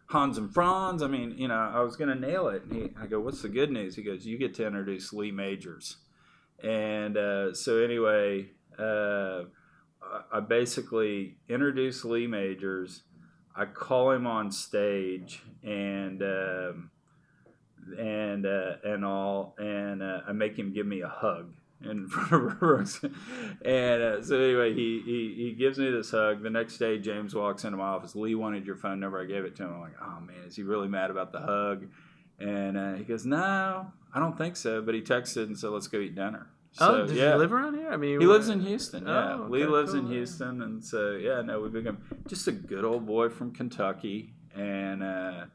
Hans and Franz. I mean, I was going to nail it. And I go, what's the good news? He goes, you get to introduce Lee Majors. And so anyway, I basically introduce Lee Majors. I call him on stage and I make him give me a hug in front of Brooks. And so anyway, he gives me this hug. The next day, James walks into my office. Lee wanted your phone number. I gave it to him. I'm like, oh man, is he really mad about the hug? And he goes, no, I don't think so. But he texted and said, let's go eat dinner. So, does he live around here? I mean, he lives in Houston. Yeah, okay, Lee lives cool. in Houston, and so we become just a good old boy from Kentucky. And I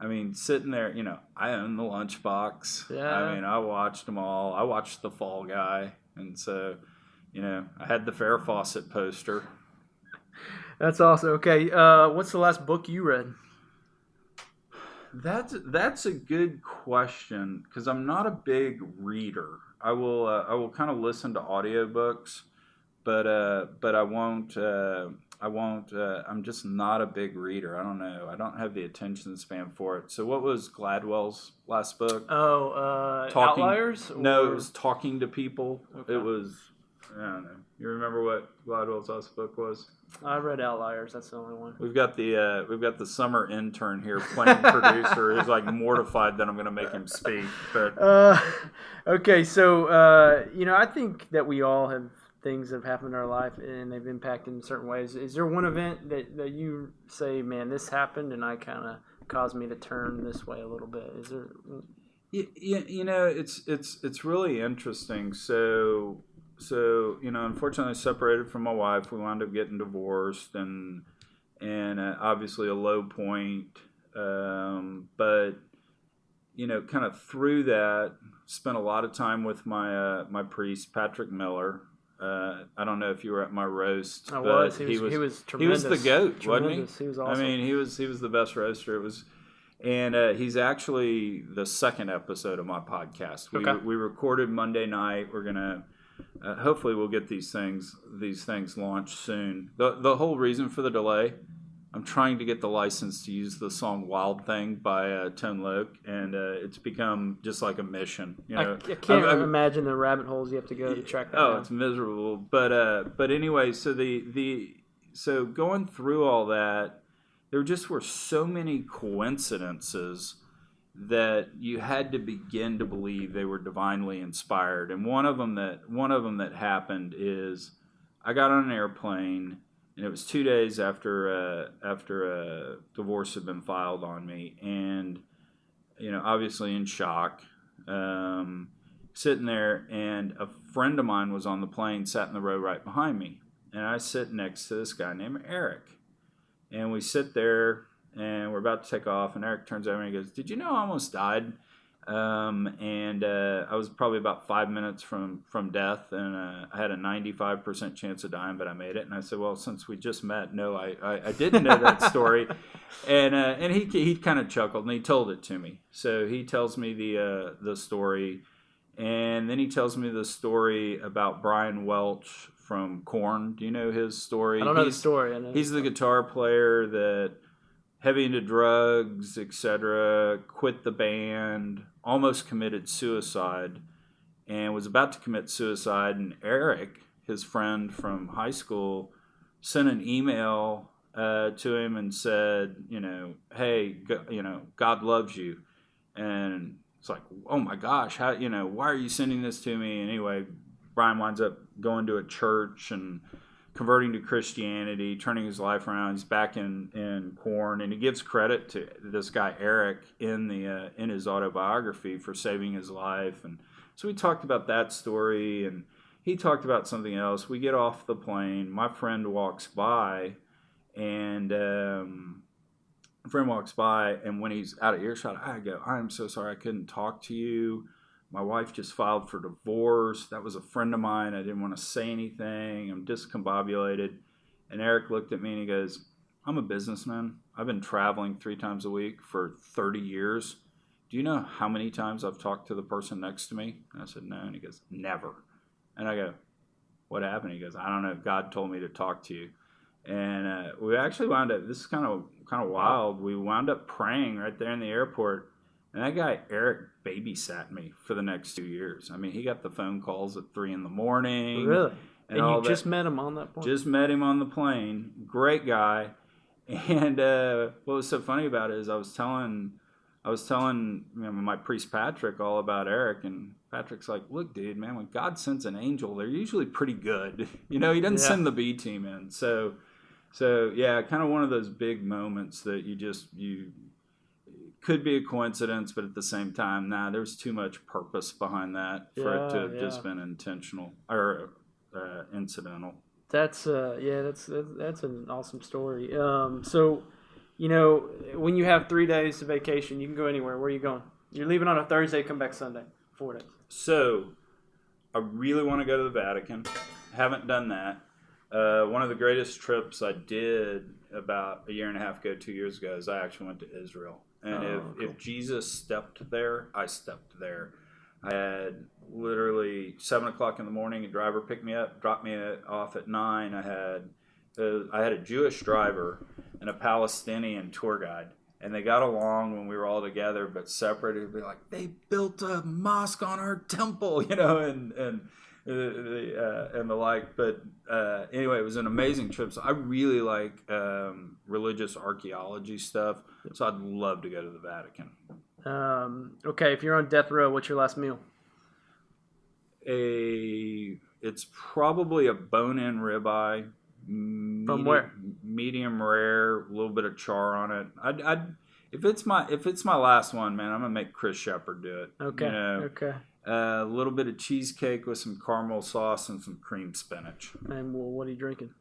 mean, sitting there, I own the Lunchbox. Yeah. I mean, I watched them all. I watched The Fall Guy, and so I had the Farrah Fawcett poster. That's awesome. Okay, what's the last book you read? That's a good question because I'm not a big reader. I will kind of listen to audiobooks, but I won't. I'm just not a big reader. I don't know. I don't have the attention span for it. So what was Gladwell's last book? Outliers? No, it was Talking to People. Okay. It was. I don't know. You remember what Gladwell's last book was? I read Outliers. That's the only one. We've got the summer intern here playing producer who's like mortified that I'm going to make him speak. But okay, so I think that we all have things that have happened in our life and they've impacted in certain ways. Is there one event that you say, man, this happened and I kind of caused me to turn this way a little bit? Is there? It's really interesting. So unfortunately, I separated from my wife. We wound up getting divorced, and obviously a low point. But kind of through that, spent a lot of time with my priest, Patrick Miller. I don't know if you were at my roast. I was. He was tremendous. He was the GOAT, wasn't he? He was awesome. I mean, he was the best roaster. It was. And he's actually the second episode of my podcast. We recorded Monday night. We're gonna. Hopefully we'll get these things launched soon. The whole reason for the delay I'm trying to get the license to use the song "Wild Thing" by Tone Loc, and it's become just like a mission. I can't imagine the rabbit holes you have to go to track that down. It's miserable. But anyway, so so going through all that, there just were so many coincidences that you had to begin to believe they were divinely inspired. And one of them that happened is I got on an airplane. And it was 2 days after a divorce had been filed on me, and obviously in shock, sitting there. And a friend of mine was on the plane, sat in the row right behind me, and I sit next to this guy named Eric. And we sit there, and we're about to take off, and Eric turns over and he goes, "Did you know I almost died?" And I was probably about 5 minutes from death, and I had a 95% chance of dying, but I made it. And I said, "Well, since we just met, no, I didn't know that story." And he kind of chuckled, and he told it to me. So he tells me the story, and then he tells me the story about Brian Welch from Korn. Do you know his story? I don't know the story. I know he's the guitar player that heavy into drugs, etc., quit the band, almost committed suicide, and was about to commit suicide. And Eric, his friend from high school, sent an email to him and said, "Hey, God loves you." And it's like, oh my gosh, how, why are you sending this to me? Anyway, Brian winds up going to a church and converting to Christianity, turning his life around. He's back in Korn, and he gives credit to this guy Eric in his autobiography for saving his life. And so we talked about that story, and he talked about something else. We get off the plane. My friend walks by, and when he's out of earshot, I go, "I'm so sorry I couldn't talk to you. My wife just filed for divorce. That was a friend of mine. I didn't want to say anything. I'm discombobulated." And Eric looked at me and he goes, "I'm a businessman. I've been traveling 3 times a week for 30 years. Do you know how many times I've talked to the person next to me?" And I said, "No." And he goes, "Never." And I go, "What happened?" He goes, "I don't know. God told me to talk to you." And we actually wound up, this is kind of wild. We wound up praying right there in the airport. And that guy, Eric, babysat me for the next 2 years. I mean, he got the phone calls at 3 in the morning. Really? And you just met him on that plane? Just met him on the plane. Great guy. And what was so funny about it is I was telling my priest Patrick all about Eric, and Patrick's like, "Look, dude, man, when God sends an angel, they're usually pretty good. He doesn't send the B team in." So yeah, kind of one of those big moments that you could be a coincidence, but at the same time, there's too much purpose behind that for it to have just been intentional or incidental. That's an awesome story. So, when you have 3 days of vacation, you can go anywhere. Where are you going? You're leaving on a Thursday, come back Sunday. 4 days. So, I really want to go to the Vatican. Haven't done that. One of the greatest trips I did about 1.5 years ago, 2 years ago, is I actually went to Israel. And if Jesus stepped there, I stepped there. I had literally 7 o'clock in the morning, a driver picked me up, dropped me off at 9. I had a Jewish driver and a Palestinian tour guide. And they got along when we were all together, but separated. It'd be like, "They built a mosque on our temple," and the like. But anyway, it was an amazing trip. So I really like religious archaeology stuff. So I'd love to go to the Vatican. Okay, if you're on death row, what's your last meal? It's probably a bone-in ribeye. From where? Medium rare, a little bit of char on it. If it's my last one, man, I'm gonna make Chris Shepard do it. Okay. Okay. A little bit of cheesecake with some caramel sauce and some cream spinach. And what are you drinking?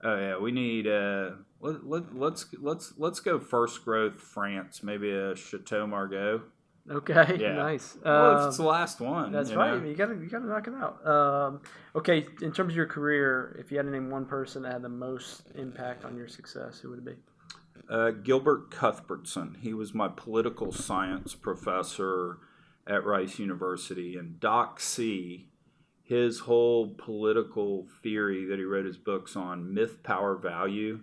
Oh yeah, we need let's go first growth France, maybe a Chateau Margaux. Okay, yeah. Nice. Well, if it's the last one. That's right. You gotta knock it out. Okay, in terms of your career, if you had to name one person that had the most impact on your success, who would it be? Gilbert Cuthbertson. He was my political science professor at Rice University, and Doc C, his whole political theory that he wrote his books on, Myth, Power, Value,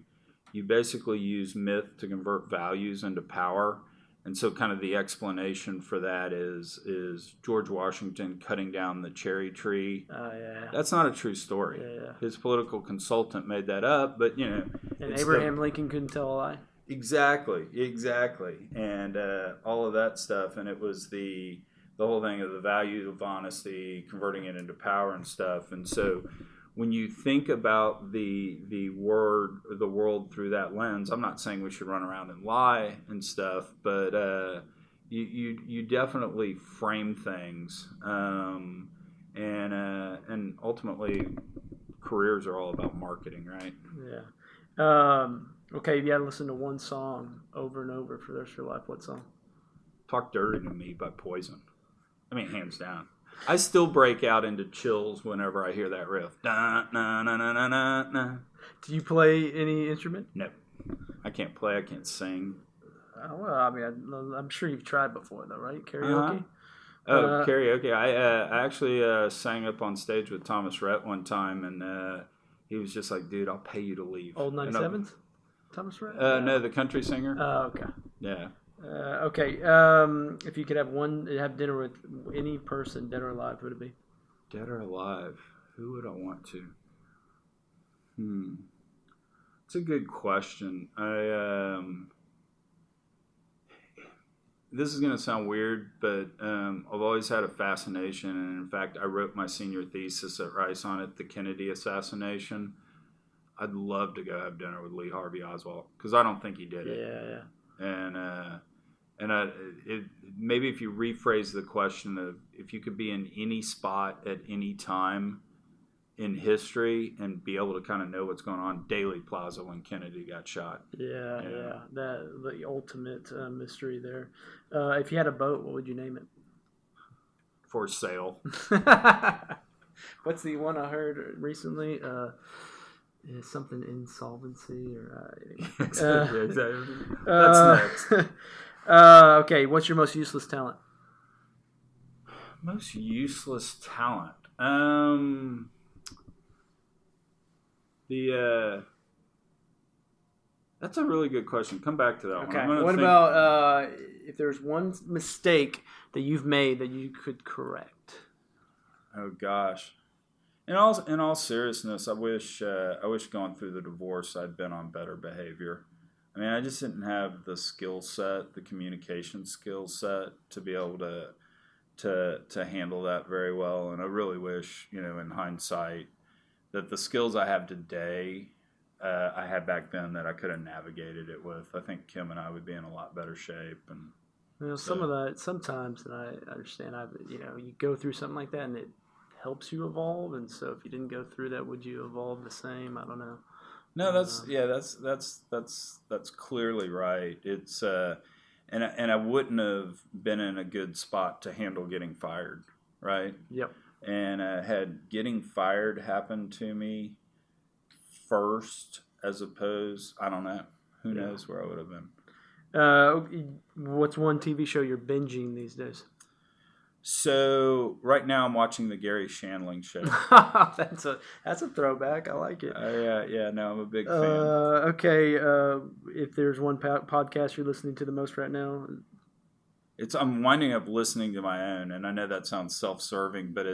you basically use myth to convert values into power. And so kind of the explanation for that is George Washington cutting down the cherry tree. Yeah. That's not a true story. Yeah. His political consultant made that up, but And Abraham Lincoln couldn't tell a lie. Exactly. And all of that stuff. And it was the whole thing of the value of honesty, converting it into power and stuff. And so when you think about the world through that lens, I'm not saying we should run around and lie and stuff, but you definitely frame things, and ultimately careers are all about marketing, right? Yeah. Okay, if you had to listen to one song over and over for the rest of your life, what song? "Talk Dirty to Me" by Poison. I mean, hands down. I still break out into chills whenever I hear that riff. Da, na, na, na, na, na, na. Do you play any instrument? No. I can't play. I can't sing. Well, I mean, I'm sure you've tried before, though, right? Karaoke? Karaoke. I actually sang up on stage with Thomas Rhett one time, and he was just like, dude, I'll pay you to leave. Old 97s? Thomas Rhett? No, the country singer. Oh, okay. Yeah. Okay. If you could have dinner with any person, dead or alive, who would it be? Dead or alive? Who would I want to? It's a good question. This is going to sound weird, but I've always had a fascination, and in fact, I wrote my senior thesis at Rice on it, the Kennedy assassination. I'd love to go have dinner with Lee Harvey Oswald, because I don't think he did it. Yeah. And maybe if you rephrase the question of if you could be in any spot at any time in history and be able to kind of know what's going on, Daley Plaza when Kennedy got shot. Yeah. The ultimate mystery there. If you had a boat, what would you name it? For sale. What's the one I heard recently? Something insolvency or Exactly. That's next. Okay, what's your most useless talent? Most useless talent. That's a really good question. Come back to that one. Okay. What about if there's one mistake that you've made that you could correct? Oh gosh. In all seriousness, I wish going through the divorce I'd been on better behavior. I mean, I just didn't have the skill set, the communication skill set to be able to handle that very well. And I really wish, in hindsight, that the skills I have today, I had back then that I could have navigated it with. I think Kim and I would be in a lot better shape. And some of that sometimes, and I understand. You go through something like that, and it helps you evolve. And so, if you didn't go through that, would you evolve the same? I don't know. No, that's clearly right. It's and I wouldn't have been in a good spot to handle getting fired, right? Yep. And had getting fired happen to me first, as opposed, I don't know, who knows where I would have been. What's one TV show you're binging these days? So right now I'm watching the Gary Shandling show. That's a throwback. I like it. Yeah. No, I'm a big fan. Okay. If there's one podcast you're listening to the most right now, I'm winding up listening to my own, and I know that sounds self-serving, but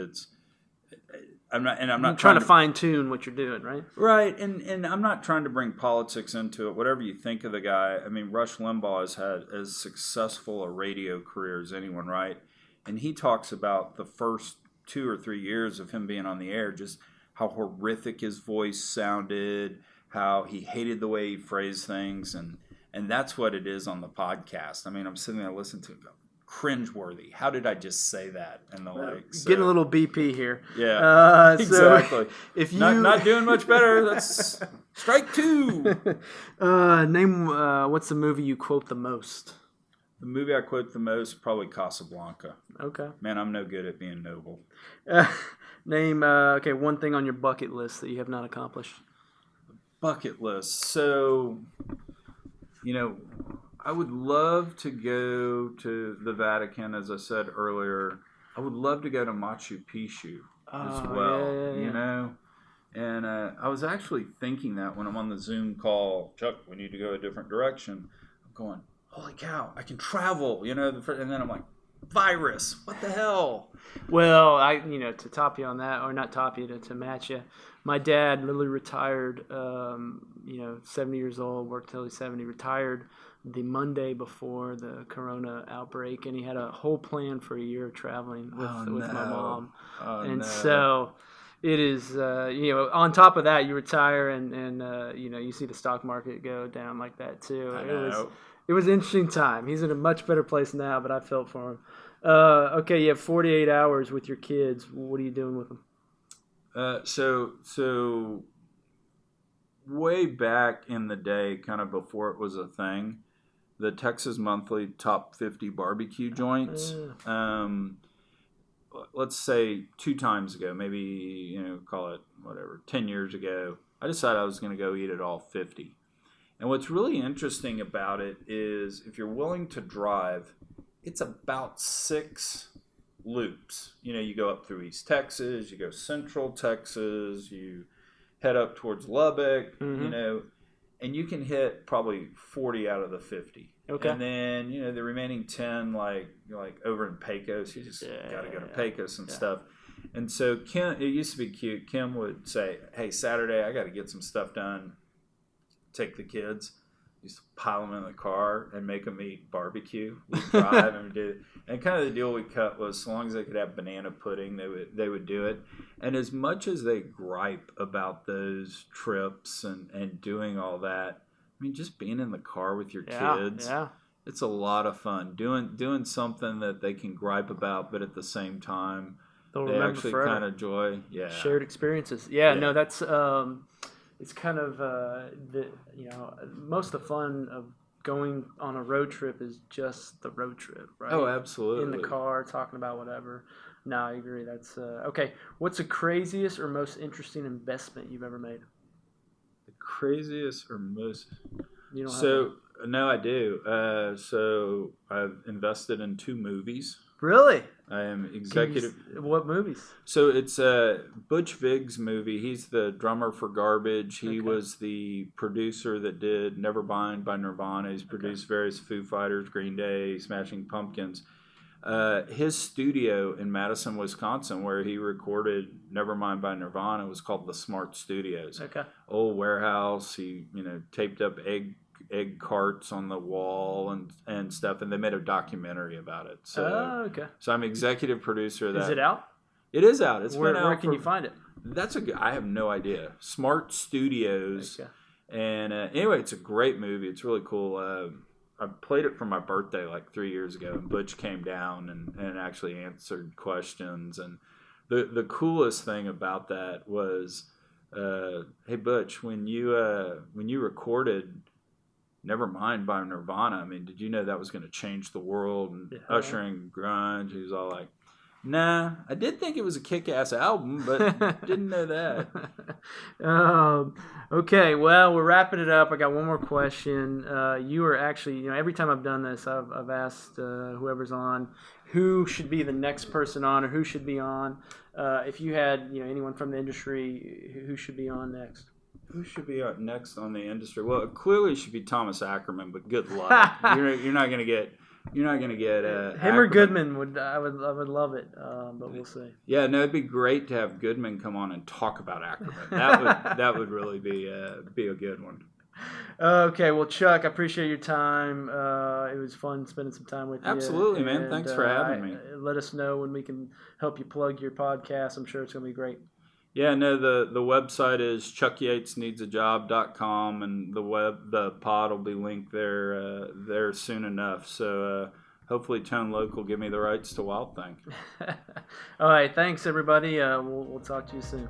I'm not trying to fine tune what you're doing, right? Right, and I'm not trying to bring politics into it. Whatever you think of the guy, I mean, Rush Limbaugh has had as successful a radio career as anyone, right? And he talks about the first 2 or 3 years of him being on the air, just how horrific his voice sounded, how he hated the way he phrased things, and that's what it is on the podcast. I mean, I'm sitting there listening to it, cringeworthy. How did I just say that? And the like. So, getting a little BP here. Yeah, exactly. If you not doing much better, that's strike 2. Name what's the movie you quote the most? The movie I quote the most, probably Casablanca. Okay. Man, I'm no good at being noble. Name one thing on your bucket list that you have not accomplished. Bucket list. So, I would love to go to the Vatican, as I said earlier. I would love to go to Machu Picchu as well. Yeah. And I was actually thinking that when I'm on the Zoom call, Chuck, we need to go a different direction. I'm going, holy cow, I can travel, and then I'm like, virus, what the hell? Well, to top you on that, or not top you, to match you, my dad literally retired, 70 years old, worked till he's 70, retired the Monday before the corona outbreak, and he had a whole plan for a year of traveling with my mom. So it is, on top of that, you retire and you see the stock market go down like that too. It was an interesting time. He's in a much better place now, but I felt for him. Okay, you have 48 hours with your kids. What are you doing with them? So way back in the day, kind of before it was a thing, the Texas Monthly top 50 barbecue joints, let's say 2 times ago, maybe, call it whatever, 10 years ago, I decided I was going to go eat at all 50. And what's really interesting about it is if you're willing to drive, it's about 6 loops. You go up through East Texas, you go Central Texas, you head up towards Lubbock, and you can hit probably 40 out of the 50. Okay. And then, the remaining 10, like over in Pecos, you just got to go to Pecos and stuff. And so Kim, it used to be cute. Kim would say, hey, Saturday, I got to get some stuff done. Take the kids, used to pile them in the car and make them eat barbecue. We'd drive and do it. And kind of the deal we cut was, so long as they could have banana pudding, they would do it. And as much as they gripe about those trips and doing all that, I mean, just being in the car with your kids, it's a lot of fun. Doing something that they can gripe about, but at the same time, they actually kind of enjoy. Yeah, shared experiences. Yeah. No, that's it's kind of most of the fun of going on a road trip is just the road trip, right? Oh, absolutely. In the car, talking about whatever. No, I agree. That's okay. What's the craziest or most interesting investment you've ever made? The craziest or most? You don't have no, I do. So I've invested in 2 movies. Really? I am executive. What movies? So it's Butch Vig's movie. He's the drummer for Garbage. He was the producer that did Nevermind by Nirvana. He's produced various Foo Fighters, Green Day, Smashing Pumpkins. His studio in Madison, Wisconsin, where he recorded Nevermind by Nirvana, was called the Smart Studios. Okay. Old warehouse. He taped up egg carts on the wall and stuff, and they made a documentary about it. So, so I'm executive producer of that. Is it out? It is out. It's where, been out. Where can you find it? I have no idea. Smart Studios. Okay. And anyway, it's a great movie. It's really cool. I played it for my birthday like 3 years ago, and Butch came down and actually answered questions. And the coolest thing about that was, hey Butch, when you recorded Nevermind by Nirvana, I mean, did you know that was going to change the world and usher in grunge? He was all like, nah, I did think it was a kick-ass album, but didn't know that. Okay, well, we're wrapping it up. I got one more question. You are actually, every time I've done this, I've asked whoever's on who should be the next person on or who should be on. If you had, anyone from the industry, who should be on next? Who should be up next on the industry? Well, it clearly should be Thomas Ackerman, but good luck. You're not going to get. You're not going to get him Ackerman. Or Goodman. I would love it, but we'll see. Yeah, no, it'd be great to have Goodman come on and talk about Ackerman. That would really be a good one. Okay, well, Chuck, I appreciate your time. It was fun spending some time with you. Absolutely, man. Thanks for having me. Let us know when we can help you plug your podcast. I'm sure it's going to be great. Yeah, no, the website is chuckyatesneedsajob.com, and the pod will be linked there soon enough. So hopefully Tone Loc will give me the rights to Wild Thing. All right, thanks everybody. We'll talk to you soon.